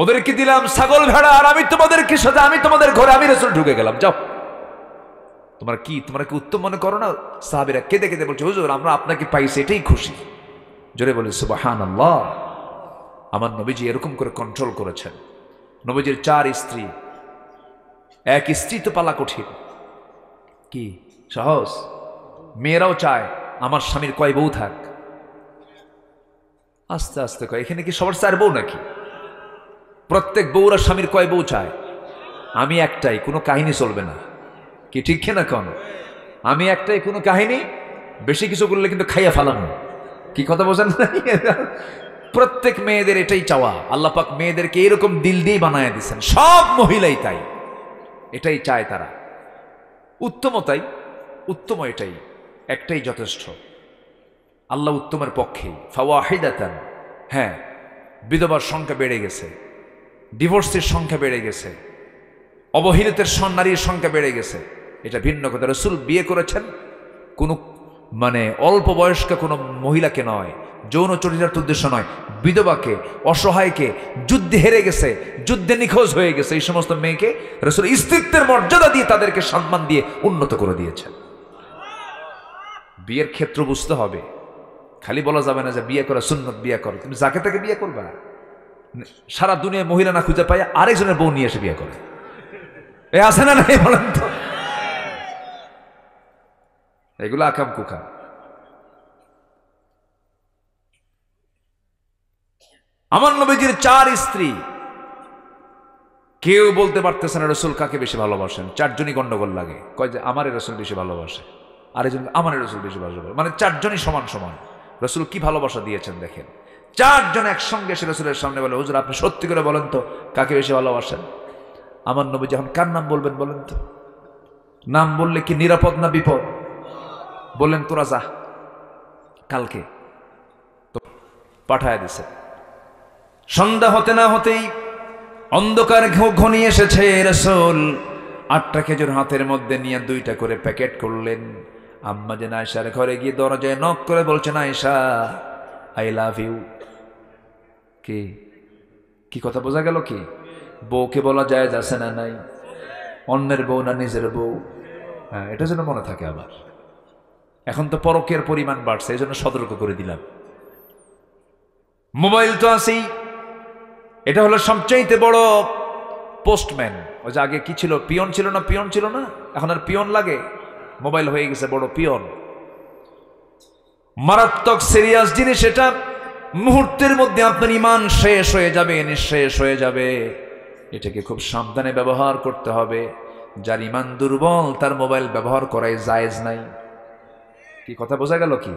ওদেরকে দিলাম ছাগল ভেড়া, আর আমি তোমাদেরকে সাথে আমি তোমাদের ঘরে আমি রাসূল ঢুকে গেলাম, যাও। তোমরা কি উত্তম মনে করো না? সাহাবীরা কেঁদে কেঁদে বলছে হুজুর আমরা আপনাকে পাইছি এটাই খুশি। জোরে বলে সুবহানাল্লাহ। আমার নবীজি এরকম করে কন্ট্রোল করেছেন। নবীজির 4 স্ত্রী, এক স্ত্রী তো পালা কঠিন, কি সহজ? মেয়েরাও চায় আমার স্বামীর কয় বউ থাক। আস্তে আস্তে কয়, এখানে কি সবার 4 বউ নাকি? প্রত্যেক বউরা স্বামীর কয় বউ চায়? আমি একটাই, কোনো কাহিনী চলবে না। কি ঠিক না কোন? আমি একটাই, কোনো কাহিনী বেশি কিছু করলে কিন্তু খাইয়া ফালানো। কি কথা বোঝেন? প্রত্যেক মেয়েদের এটাই চাওয়া। আল্লাহ পাক মেয়েদেরকে এরকম দিল দিয়ে বানায় দিচ্ছেন, সব মহিলাই তাই, এটাই চায় তারা। উত্তমতাই উত্তম, এটাই একটাই যথেষ্ট। আল্লাহ উত্তমের পক্ষেই। ফাওয়াহিদাতান, হ্যাঁ বিধবার সংখ্যা বেড়ে গেছে, ডিভোর্সের সংখ্যা বেড়ে গেছে, অবহেলিতের নারীর সংখ্যা বেড়ে গেছে, এটা ভিন্ন কথা। রাসূল বিয়ে করেছেন কোনো অল্প বয়স্ক কোনো মহিলাকে নয়, যৌন চরিতার্থ উদ্দেশ্য নয়, বিধবাকে, অসহায়কে, যুদ্ধে হেরে গেছে, যুদ্ধে নিখোঁজ হয়ে গেছে, এই সমস্ত মেয়েকে রাসূল স্ত্রীত্বের মর্যাদা দিয়ে তাদেরকে সম্মান দিয়ে উন্নত করে দিয়েছেন। বিয়ের ক্ষেত্র বুঝতে হবে। খালি বলা যাবে না যে বিয়ে করা সুন্নত, বিয়ে করো, তুমি যাকে তাকে বিয়ে করবা। সারা দুনিয়ায় মহিলা না খুঁজে পায় আরেকজনের বউ নিয়ে এসে বিয়ে করে, এ আছে না নাই বলেন তো? এগুলো আকাম কুকা। আমার নবীজির 4 স্ত্রী, কেউ বলতে পারতেছে না রাসূল কাকে বেশি ভালোবাসেন। 4 জনই গন্ডগোল লাগে, কয় যে আমারে রাসূল বেশি ভালোবাসে, আরেকজন আমারে রাসূল বেশি ভালোবাসে, 4 জনই সমান সমান। রাসূল কি ভালোবাসা দিয়েছেন দেখেন। 4 জন একসঙ্গে এসে রাসূলের সামনে বলে হুজুর আপনি সত্যি করে বলেন তো কাকে বেশি ভালোবাসেন? আমার নবী যখন কার নাম বলবেন বলেন তো? নাম বললে কি নিরাপদ না বিপদ? বললেন তোরা যা, কালকে তো পাঠায় দিছে। সন্ধ্যা হতে না হতেই অন্ধকার ঘনিয়ে এসেছে। রাসূল 8টা খেজুর হাতের মধ্যে নিয়ে 2টা করে প্যাকেট করলেন। আম্মা জান আয়েশার ঘরে গিয়ে দরজায় নক করে বলছেন আয়েশা আই লাভ ইউ। কি কথা বোঝা গেল? কি বউকে বলা যায় আছে না নাই? অন্যের বউ না নিজের বউ? হ্যাঁ, এটা যেন মনে থাকে। আবার এখন তো পরকের পরিমাণ বাড়ছে, এই জন্য সতর্ক করে দিলাম। মোবাইল তো আছেই, এটা হলো সবচাইতে বড় পোস্টম্যান। ওই যে আগে কি ছিল, পিয়ন ছিল না? পিয়ন ছিল না, এখন আর পিয়ন লাগে, মোবাইল হয়ে গেছে বড় পিয়ন। মারাত্মক সিরিয়াস জিনিস এটা। মুহূর্তের মধ্যে আপনার ঈমান শেষ হয়ে যাবে, নিঃশেষ হয়ে যাবে। এটাকে খুব সাবধানে ব্যবহার করতে হবে। যার ঈমান দুর্বল তার মোবাইল ব্যবহার করাই জায়েজ নাই। কি কথা বোঝা গেল? কি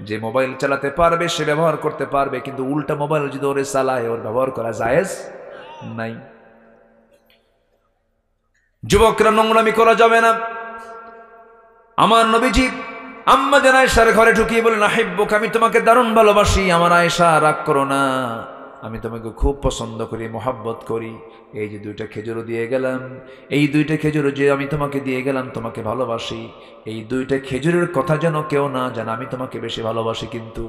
যে মোবাইল চালাতে পারবে সে ব্যবহার করতে পারবে, কিন্তু উল্টা মোবাইল যদি ওরে চালায় ওর ব্যবহার করা জায়েজ নাই। যুবকরা নোংরামি করা যাবে না। আমার নবীজি আম্মা জান আয়েশার ঘরে ঢুকিয়ে বলেন, আহিব্বুকা, আমি তোমাকে দারুণ ভালোবাসি। আমার আয়েশা, রাগ করো না, আমি তোমাকে খুব পছন্দ করি, মোহাব্বত করি। এই যে 2টা খেজুরও দিয়ে গেলাম, এই 2টা খেজুরও যে আমি তোমাকে দিয়ে গেলাম, তোমাকে ভালোবাসি। এই 2টা খেজুরের কথা যেন কেউ না জানে, আমি তোমাকে বেশি ভালোবাসি। কিন্তু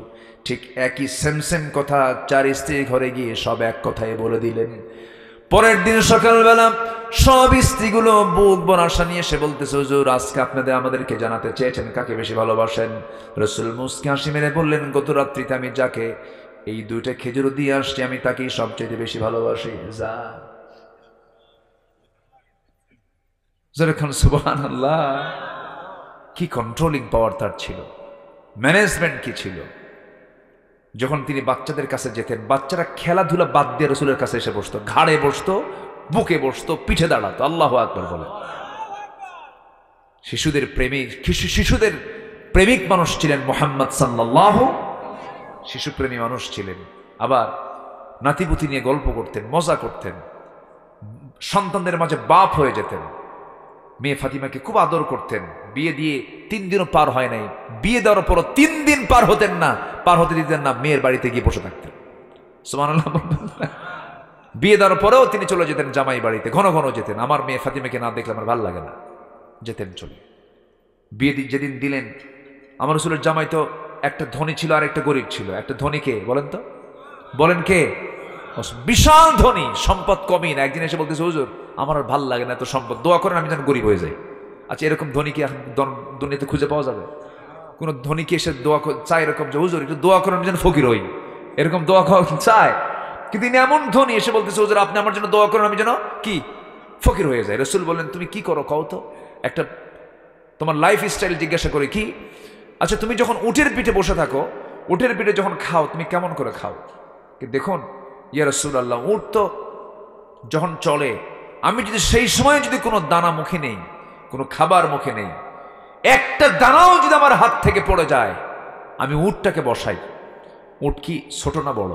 ঠিক একই সেম কথা 4 স্ত্রীর ঘরে গিয়ে সব এক কথাই বলে দিলেন। পরের দিন সকালবেলা সব স্ত্রীগুলো বুক ভরা আশা নিয়ে এসে বলতেছে, হুজুর আজকে আমাদেরকে জানাতে চেয়েছেন কাকে বেশি ভালোবাসেন। রাসূল মুস্কি হাসি মেরে বললেন, গত রাত্রিতে আমি যাকে এই 2টা খেজুর দিয়ে আসছি আমি তাকেই সবচেয়ে বেশি ভালোবাসি। যা যেরকম সুবহানাল্লাহ। কি কন্ট্রোলিং পাওয়ার তার ছিল, ম্যানেজমেন্ট কি ছিল। যখন তিনি বাচ্চাদের কাছে যেতেন, বাচ্চারা খেলাধুলা বাদ দিয়ে রসুলের কাছে এসে বসতো, ঘাড়ে বসতো, বুকে বসতো, পিঠে দাঁড়াতো। আল্লাহু আকবার বলে। শিশুদের প্রেমিক মানুষ ছিলেন মুহাম্মদ সাল্লাল্লাহু। শিশুপ্রেমী মানুষ ছিলেন। আবার নাতিপুতি নিয়ে গল্প করতেন, মজা করতেন, সন্তানদের মাঝে বাপ হয়ে যেতেন। মেয়ে ফাতিমাকে খুব আদর করতেন। বিয়ে দিয়ে 3 দিনও পার হয় নাই, বিয়ে দেওয়ার পরও 3 দিন পার হতে দিতেন না, মেয়ের বাড়িতে গিয়ে বসে থাকতেন। সুবহানাল্লাহ। বিয়ে দেওয়ার পরেও তিনি চলে যেতেন জামাই বাড়িতে, ঘন ঘন যেতেন। আমার মেয়ে ফাতিমাকে না দেখলে আমার ভালো লাগে না, যেতেন চলে। বিয়ে যেদিন দিলেন, আমার রাসূলের জামাই তো একটা ধনী ছিল আর একটা গরিব ছিল। একটা ধনী কে বলেন তো, বলেন কে? বিশাল ধনী, সম্পদ কমই না। একদিন এসে বলতেছে, হুজুর আমার আর ভাল লাগে না এত সম্পদ, দোয়া করেন আমি যেন গরিব হয়ে যাই। আচ্ছা, এরকম ধনী কি এখন দুনিয়াতে খুঁজে পাওয়া যাবে? কোন ধনী কি এসে দোয়া চায় এরকম যে হুজুর একটু দোয়া করেন আমি যেন ফকির হই, এরকম দোয়া চায়? কিন্তু তিনি এমন ধনী এসে বলতেছে, হুজুর আপনি আমার জন্য দোয়া করেন আমি যেন কি ফকির হয়ে যায়। রাসূল বললেন, তুমি কি করো কও তো, একটা তোমার লাইফ স্টাইল জিজ্ঞাসা করে কি? আচ্ছা, তুমি যখন উটের পিঠে বসে থাকো, উটের পিঠে যখন খাও তুমি কেমন করে খাও? দেখুন ইয়া রাসূলুল্লাহ, উট তো যখন চলে, আমি যদি সেই সময় যদি কোনো দানা মুখে নেই, কোনো খাবার মুখে নেই, একটা দানাও যদি আমার হাত থেকে পড়ে যায়, আমি উটটাকে বসাই। উট কি ছোট না বড়?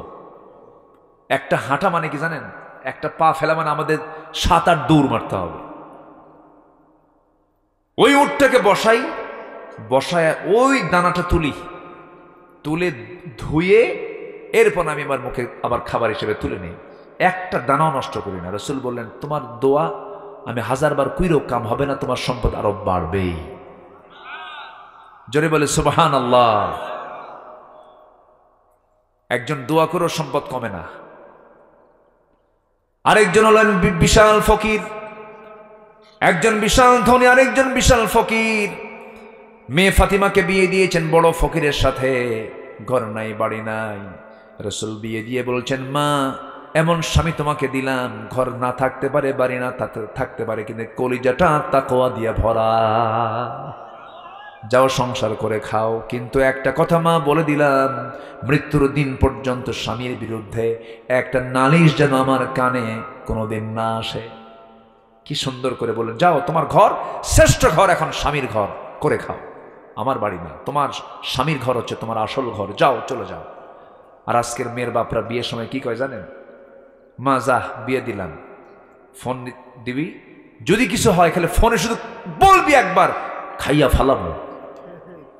একটা হাঁটা মানে কি জানেন? একটা পা ফেলা মানে আমাদের 7-8 দৌড় মারতে হবে। ওই উটটাকে বসাই, বসায় ওই দানাটা তুলে ধুয়ে এরপর আমি আমার মুখে আবার খাবার হিসেবে তুলে নিই। একটা দানাও নষ্ট করি না। রাসূল বললেন, তোমার দোয়া আমি 1000 বার কইরও কাম হবে না, তোমার সম্পদ আরো বাড়বেই। জোরে বলে সুবহানাল্লাহ। একজন দোয়া করেও সম্পদ কমে না। আরেকজন হলেন বিশাল ফকির, একজন বিশাল ধনী, আরেকজন বিশাল ফকির। মেয়ে ফাতিমাকে বিয়ে দিয়েছেন বড় ফকিরের সাথে, ঘর নাই বাড়ি নাই। রাসূল বিয়ে দিয়ে বলছেন, মা এমন স্বামী তোমাকে দিলাম, ঘর না থাকতে পারে, বাড়ি না থাকতে পারে, কিন্তু কলিজাটা তাকওয়া দিয়ে ভরা। যাও সংসার করে খাও, কিন্তু একটা কথা মা বলে দিলাম, মৃত্যুর দিন পর্যন্ত স্বামীর বিরুদ্ধে একটা নালিশ যেন আমার কানে কোনোদিন না আসে। কি সুন্দর করে বলেন, যাও তোমার ঘর শ্রেষ্ঠ ঘর, এখন স্বামীর ঘর করে খাও, আমার বাড়ি না, তোমার স্বামীর ঘর হচ্ছে তোমার আসল ঘর, যাও চলে যাও। আর আজকের মেয়ের বাপরা বিয়ের সময় কি কয় জানেন? মা যা বিয়ে দিলাম, ফোন দিবি, যদি কিছু হয় খালি ফোনে শুধু বলবি একবার, খাইয়া ফালাবো।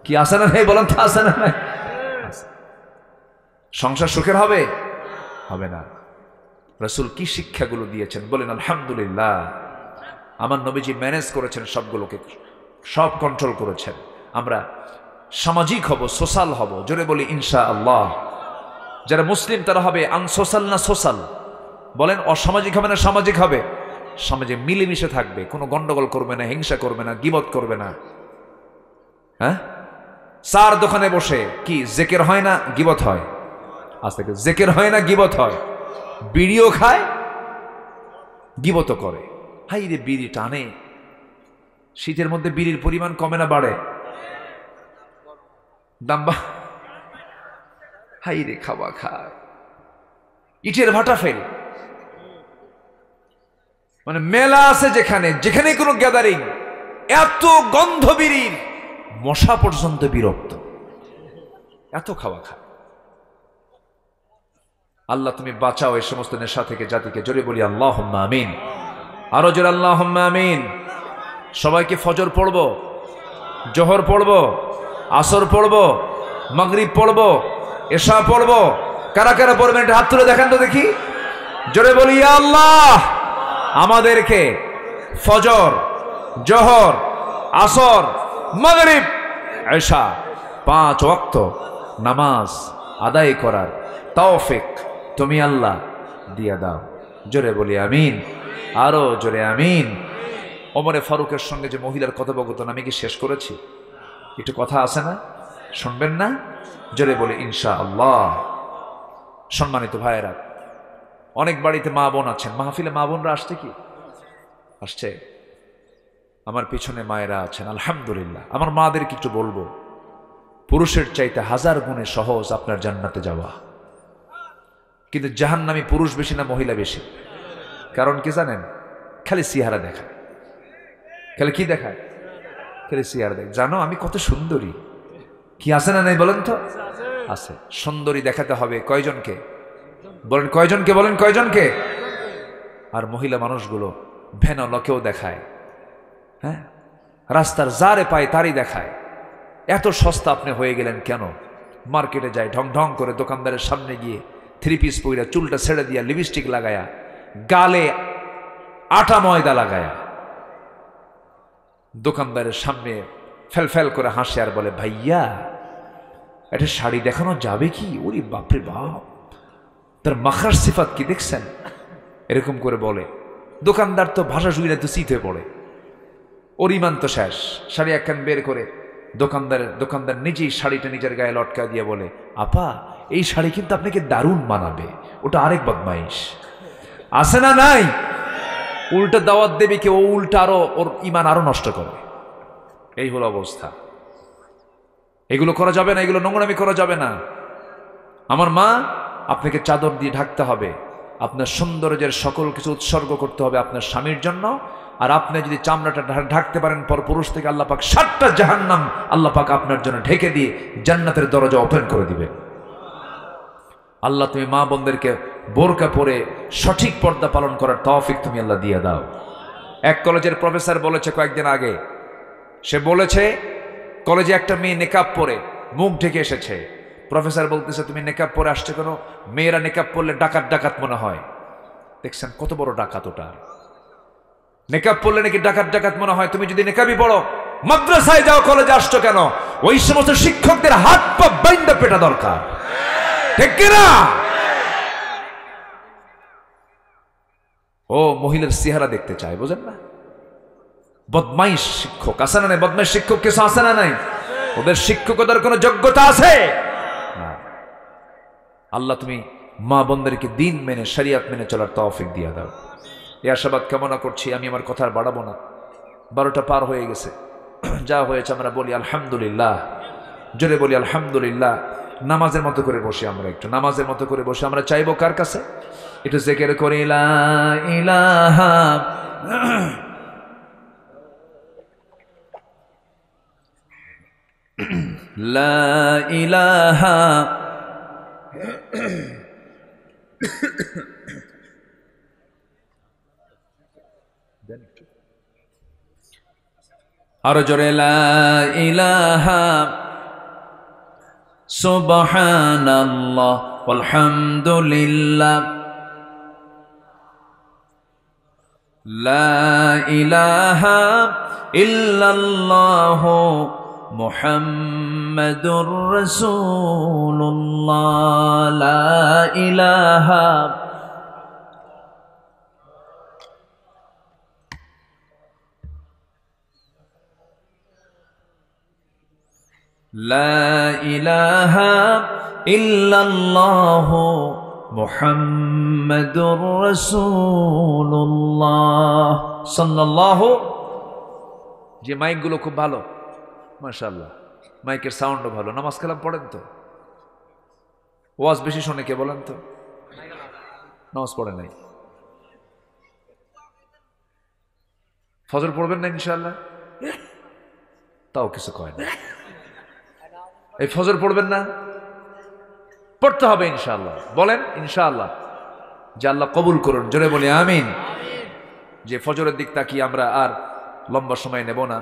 কি আছে না ভাই বলেন তো, আছে না ভাই? সংসার সুখের হবে? হবে না। রাসূল কি শিক্ষাগুলো দিয়েছেন বলেন আলহামদুলিল্লাহ। আমার নবীজি ম্যানেজ করেছেন সবগুলোকে, সব কন্ট্রোল করেছেন। আমরা সামাজিক হব, সোশ্যাল হব, জোরে বলি ইনশাআল্লাহ। যারা মুসলিম তারা হবে আনসোশ্যাল না সোশ্যাল? বলেন, অসামাজিক হবে না সামাজিক হবে? সমাজে মিলেমিশে থাকবে, কোনো গন্ডগোল করবে না, হিংসা করবে না, গীবত করবে না। হ্যাঁ, চার দোকানে বসে কি জেকের হয় না গীবত হয়? আজ থেকে জেকের হয় না গীবত হয়? বিড়িও খায়, গীবত করে। হাই রে, বিড়ি টানে। শীতের মধ্যে বিড়ির পরিমাণ কমে না বাড়ে? দাম্বা হাই রে খাওয়া খায়, ইটের ভাটা ফেল। মানে মেলা আছে যেখানে, যেখানে কোনো গ্যাদারিং, এত গন্ধ বিড়ির, মশা পর্যন্ত বিরক্ত, এত খাওয়া খায়। আল্লাহ তুমি বাঁচাও এই সমস্ত নেশা থেকে জাতিকে। জোরে বলি আল্লাহুম্মা আমিন, আরো জোরে আল্লাহুম্মা আমিন। সবাইকে ফজর পড়ব, জোহর পড়ব, আসর পড়ব, মাগরিব পড়ব, এশা পড়ব। কারা কারা পড়বেন এটা হাত তুলে দেখান তো দেখি। জোরে বলি ইয়া আল্লাহ, আমাদেরকে ফজর, জোহর, আসর, মাগরিব, এশা 5 ওয়াক্ত নামাজ আদায় করার তৌফিক তুমি আল্লাহ দিয়া দাও। জোরে বলি আমিন, আরো জোরে আমিন। ওমরে ফারুকের সঙ্গে যে মহিলার কথোপকথন আমি কি শেষ করেছি? একটু কথা আছে না, শুনবেন না? জোরে বলি ইনশাআল্লাহ। সম্মানিত ভাইয়েরা, অনেক বাড়িতে মা বোন আছেন, মাহফিলে মা বোনরা আসছে কি? আসছে। আমার পিছনে মায়েরা আছেন, আলহামদুলিল্লাহ। আমার মাদের কিছু বলবো, পুরুষের চাইতে 1000 গুণে সহজ আপনার জান্নাতে যাওয়া। কিন্তু জাহান্নামী পুরুষ বেশি না মহিলা বেশি? কারণ কি জানেন? খালি চেহারা দেখায়। খালি কি দেখায়? খালি চেহারা দেখ। জানো আমি কত সুন্দরী, কি আছে না নাই বলেন তো? আছে। সুন্দরী দেখাতে হবে কয়জনকে? বলেন কয়জনকে? বলেন কয়জনকে? আর মহিলা মানুষগুলো ভেনলকেও দেখায়, হ্যাঁ, রাস্তার যারে পায় তারই দেখায়। এত সস্তা আপনি হয়ে গেলেন কেন? মার্কেটে যায় ঢং ঢং করে, দোকানদারের সামনে গিয়ে 3 পিস পইরা, চুলটা ছেড়ে দিয়া, লিপস্টিক লাগায়া, গালে আটা ময়দা লাগায়া, দোকানদারের সামনে ফেল করে হাসে আর বলে, ভাইয়া এটা শাড়ি দেখানো যাবে কি? ওরে বাপরে বাপ, তার মাখার সিফাত কি দেখছেন? এরকম করে বলে। দোকানদার তো ভাষা শুইলে তো চিত হয়ে পড়ে, ওর ইমান তো শেষ। শাড়ি একখান বের করে দোকানদার নিজেই শাড়িটা নিজের গায়ে লটকা দিয়ে বলে, আপা এই শাড়ি কিন্তু আপনাকে দারুণ মানাবে। ওটা আরেক বদমাইশ আছে না নাই? উল্টা দাওয়াত দেবে কি, ও উল্টা আরো ওর ইমান আরো নষ্ট করে। এই হলো অবস্থা। এগুলো করা যাবে না, এগুলো নোংরামি করা যাবে না। আমার মা, আপনাকে চাদর দিয়ে ঢাকতে হবে, আপনার সৌন্দর্যের সকল কিছু উৎসর্গ করতে হবে আপনার স্বামীর জন্য। আর আপনি যদি চামড়াটা ঢাকতে পারেন, পর পুরুষ থেকে আল্লাহ পাক 7টা জাহান্নাম আল্লাহ পাক আপনার জন্য ঢেকে দিয়ে জান্নাতের দরজা ওপেন করে দিবে। আল্লাহ তুমি মা বোনদেরকে বোরকা পরে সঠিক পর্দা পালন করার তৌফিক তুমি আল্লাহ দিয়ে দাও। এক কলেজের প্রফেসর বলেছে কয়েকদিন আগে, সে বলেছে কলেজে একটা মেয়ে নেকাব পরে মুখ ঢেকে এসেছে। প্রফেসর বলতেছে, তুমি নেকাব পরে আসছে কেন? মেয়েরা নেকাব পরলে ডাকাত ডাকাত মনে হয়। দেখছেন কত বড় ডাকাত ওটা। নেকাব পরলে নাকি ডাকাত ডাকাত মনে হয়। তুমি যদি নেকাবই পড়ো, মাদ্রাসায় যাও, কলেজে আসছো কেন? ওই সমস্ত শিক্ষকদের হাত পা বাইন্দা পেটা দরকার, ঠিক কিনা? ও মহিলার চেহারা দেখতে চায়, বোঝেন না? বদমাইশ শিক্ষক আছে না নাই? বদমাইশ শিক্ষক কিছু আছে না নাই? ওদের শিক্ষকতার কোনো যোগ্যতা আছে না। আল্লাহ তুমি মা বোনদেরকে দিন মেনে, শরিয়ত মেনে চলার তৌফিক দিয়ে দাও। এই আশাবাদ কামনা করছি। আমি আমার কথা আর বাড়াবো না, 12টা পার হয়ে গেছে। যা হয়েছে আমরা বলি আলহামদুলিল্লাহ, জোরে বলি আলহামদুলিল্লাহ। নামাজের মতো করে বসে, আমরা একটু নামাজের মতো করে বসে আমরা চাইবো কার কাছে? একটু জিকির করি, লা ইলাহা লা ইলাহা আরো জোরে, লা ইলাহা সুবহানাল্লাহ আলহামদুলিল্লাহ, লা ইলাহা ইল্লাল্লাহ মুহাম্মাদুর রাসূলুল্লাহ, লা ইলাহা লা ইলাহা ইল্লাল্লাহ মুহাম্মাদুর রাসূলুল্লাহ সাল্লাল্লাহু। যে মাইকগুলো খুব ভালো, মাশাআল্লাহ। মাইকের সাউন্ডও ভালো, নামাজ কালাম পড়েন তো? ওয়াজ বেশি শোনে কে বলেন তো? নামাজ পড়ে নাই। ফজর পড়বেন না ইনশাআল্লাহ? তাও কিছু কয় না। এই ফজর পড়বেন না? পড়তে হবে ইনশাআল্লাহ। বলেন ইনশাআল্লাহ, যে আল্লাহ কবুল করুন। জোরে বলি আমিন। যে ফজরের দিক তাকিয়ে আমরা আর লম্বা সময় নেব না।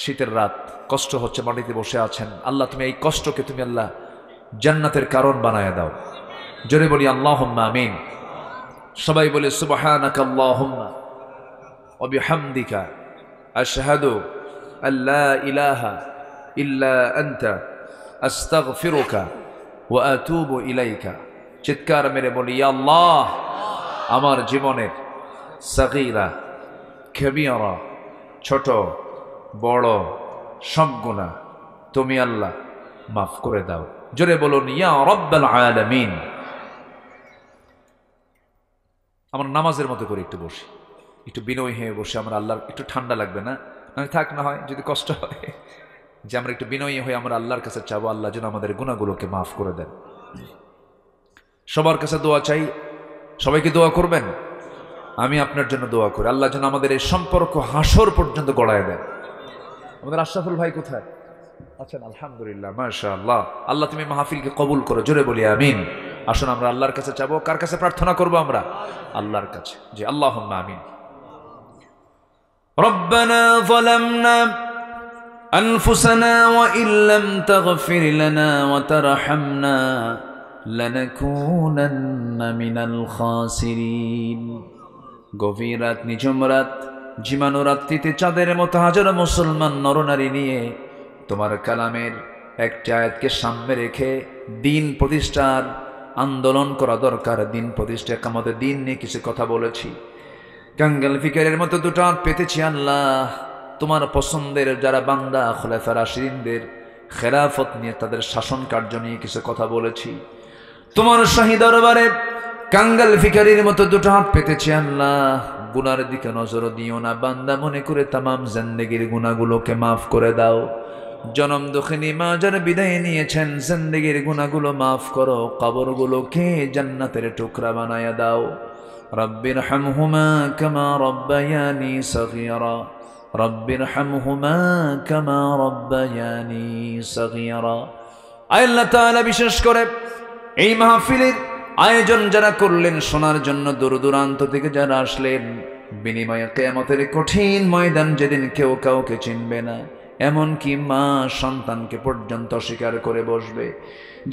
শীতের রাত, কষ্ট হচ্ছে, মাটিতে বসে আছেন, আল্লাহ তুমি এই কষ্টকে তুমি আল্লাহ জান্নাতের কারণ বানায় দাও। জোরে বলি আল্লাহুম্মা আমিন। সবাই বলে সুবহানাকা আল্লাহুম্মা ওয়া বিহামদিকা আশহাদু আল্লা ইলাহা ইল্লা আনতা আস্তাগফিরুকা ওয়া আতুবু ইলাইকা। চিৎকার মেরে বলি ইয়া আল্লাহ, আমার জীবনের সাগীরা কবিরা, ছোট বড় সব গুনাহ তুমি আল্লাহ মাফ করে দাও। জোরে বলুন ইয়া রাব্বাল আলামিন। আমরা নামাজের মতো করে একটু বসি, একটু বিনয়ী হয়ে বসে আমরা আল্লাহর, একটু ঠান্ডা লাগবে না? থাক না হয় যদি কষ্ট হয়, যে আমরা একটু বিনয়ী হয়ে আমরা আল্লাহর কাছে চাবো আল্লাহ যেন আমাদের গুনাহগুলোকে মাফ করে দেন। সবার কাছে দোয়া চাই। সবাইকে দোয়া করবেন। আমি আপনার জন্য দোয়া করি আল্লাহ যেন আমাদের এই সম্পর্ক হাসর পর্যন্ত গড়ায় দেন। আমাদের আশরাফুল ভাই কোথায় আছেন? আলহামদুলিল্লাহ, মাশাআল্লাহ। আল্লাহ তুমি মাহফিলকে কবুল করো। জোরে বলি আমিন। আসুন আমরা আল্লাহর কাছে চাবো। কার কাছে প্রার্থনা করবো আমরা? আল্লাহর কাছে। জি, আল্লাহুম্মা আমিন। রব্বানা যালামনা আনফুসানা ওয়া ইল্লাম তাগফির লানা ওয়া তারহামনা লানাকুনান্না মিনাল খাসিরিন। গভীর রাত, নিঝুম রাত, ঝিমানো রাত্রিতে চাঁদের মতো হাজারো মুসলমান নরনারী নিয়ে তোমার কালামের একটা আয়াতকে সামনে রেখে দিন প্রতিষ্ঠার আন্দোলন করা দরকার। দিন প্রতিষ্ঠা, আমাদের দিন নিয়ে কিছু কথা বলেছি। কাঙ্গাল ফিকারের মতো দুটো হাত পেতেছি আল্লাহ। তোমার পছন্দের যারা বান্দা খোলাফা রাশিদিনদের খেলাফত নিয়ে, তাদের শাসন কার্য নিয়ে কিছু কথা বলেছি। তোমার শাহী দরবারে কাঙ্গাল ফিকারির মতো দুটো হাত পেতেছি আল্লাহ। গুনার দিকে নজর দিও না, বান্দা মনে করে তামাম জিন্দেগির গুনাহগুলোকে মাফ করে দাও। জনম দুঃখিনী মা যারা বিদায় নিয়েছেন, জিন্দেগির গুনাহগুলো মাফ করো, কবরগুলোকে জান্নাতের টুকরা বানায়া দাও। রব্বির হামহুমা কামা রব্বায়ানি সগীরা, রব্বির হামহুমা কামা রব্বায়ানি সগীরা। আল্লাহ তাআলা বিশেষ করে এই মাহফিলের আয়োজন যারা করলেন, শোনার জন্য দূর দূরান্ত থেকে যারা আসলেন, বিনিময়ে কিয়ামতের কঠিন ময়দান যেদিন কেউ কাউকে চিনবে না, এমনকি মা সন্তানকে পর্যন্ত স্বীকার করে বসবে,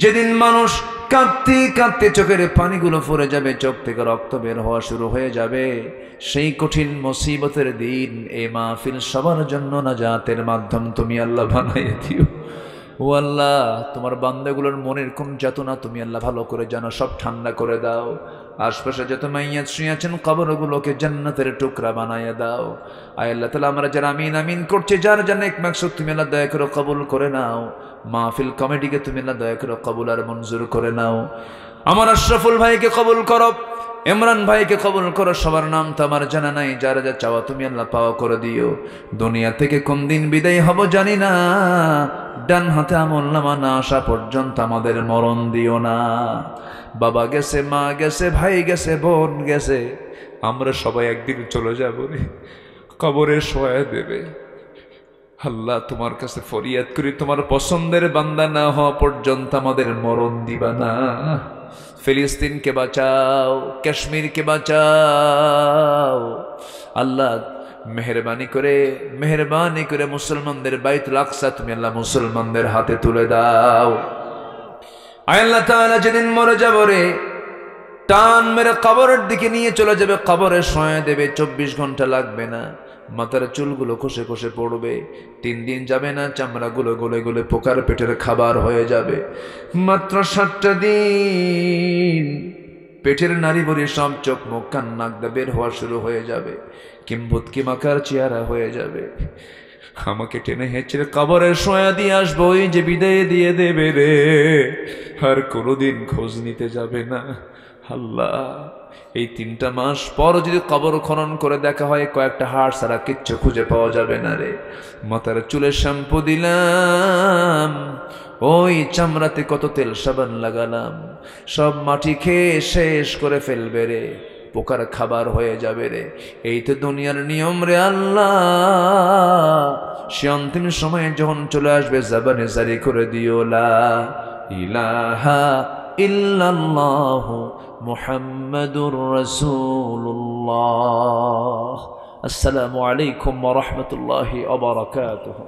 যেদিন মানুষ কাঁদতে কাঁদতে চোখের পানিগুলো ফুরে যাবে, চোখ থেকে রক্ত বের হওয়া শুরু হয়ে যাবে, সেই কঠিন মুসিবতের দিন এই মাহফিল সবার জন্য নাজাতের মাধ্যম তুমি আল্লাহ বানাইয়ে দিও। ও আল্লাহ, তোমার বান্দাগুলোর মনের কোন যাতনা তুমি আল্লাহ ভালো করে জানো, সব ঠান্ডা করে দাও। আশপাশে যত মাইয়াত শুয়ে আছেন, কবরগুলোকে জান্নাতের টুকরা বানাইয়া দাও। আয় আল্লাহ তাআলা, আমরা যারা আমিন আমিন করছি, যার জন্য এক মাকসুদ তুমি আল্লাহ দয়া করে কবুল করে নাও। মাহফিল কমিটিকে তুমি আল্লাহ দয়া করে কবুল আর মঞ্জুর করে নাও। আমার আশরাফুল ভাইকে কবুল করো, ইমরান ভাইকে কবুল করো। সবার নাম তো আমার জানা নাই, যারা যা চাওয়া তুমি আল্লাহ পাওয়া করে দিও। দুনিয়া থেকে কোন দিন বিদায় হব জানি না, ডান হাতে আমলনামা না আসা পর্যন্ত আমাদের মরণ দিও না। বাবা গেছে, মা গেছে, ভাই গেছে, বোন গেছে, আমরা সবাই একদিন চলে যাব রে, কবরে শোয়া দেবে। আল্লাহ তোমার কাছে ফরিয়াদ করি, তোমার পছন্দের বান্দা না হওয়া পর্যন্ত আমাদের মরণ দিবা না। ফিলিস্তিনকে বাঁচাও, কাশ্মীরকে বাঁচাও আল্লাহ। মেহরবানি করে মুসলমানদের বাইতুল আকসা তুমি আল্লাহ মুসলমানদের হাতে তুলে দাও। আল্লাহ তাআলা যেদিন মরে যাব রে, টান মেরে কবরের দিকে নিয়ে চলে যাবে, কবরে শোয়া দেবে, 24 ঘন্টা লাগবে না। মাথার চুলগুলো খসে খসে পড়বে, 3 দিন যাবে না, চামড়াগুলো গলে গলে পোকার পেটের খাবার হয়ে যাবে। মাত্র 7টা দিন পেটের নারী বলি সব চোখ মুখ কান নাক দিয়ে বের হওয়া শুরু হয়ে যাবে, কিম্ভূতকি মাকার চেহারা হয়ে যাবে। আমাকে টেনে হেঁচড়ে কবরে শোয়া দিয়ে আসবো, ওই যে বিদায় দিয়ে দেবে রে, আর কোনোদিন খোঁজ নিতে যাবে না। আল্লাহ এই 3টা মাস পর যদি কবর খনন করে দেখা হয় কয়েকটা হাড় ছাড়া কিচ্ছু খুঁজে পাওয়া যাবে না রে। মাথার চুলে শ্যাম্পু দিলাম, ওই চামড়াতে কত তেল সাবান লাগালাম, সব মাটি খেয়ে শেষ করে ফেলবে রে, পোকার খাবার হয়ে যাবে রে। এই তো দুনিয়ার নিয়ম রে আল্লাহ। সে অন্তিম সময়ে যখন চলে আসবে জবানে জারি করে দিও লা ইলাহা ইল্লাল্লাহু মুহাম্মাদুর রাসূলুল্লাহ। আসসালামু আলাইকুম ওয়া রাহমাতুল্লাহি ওয়া বারাকাতুহু।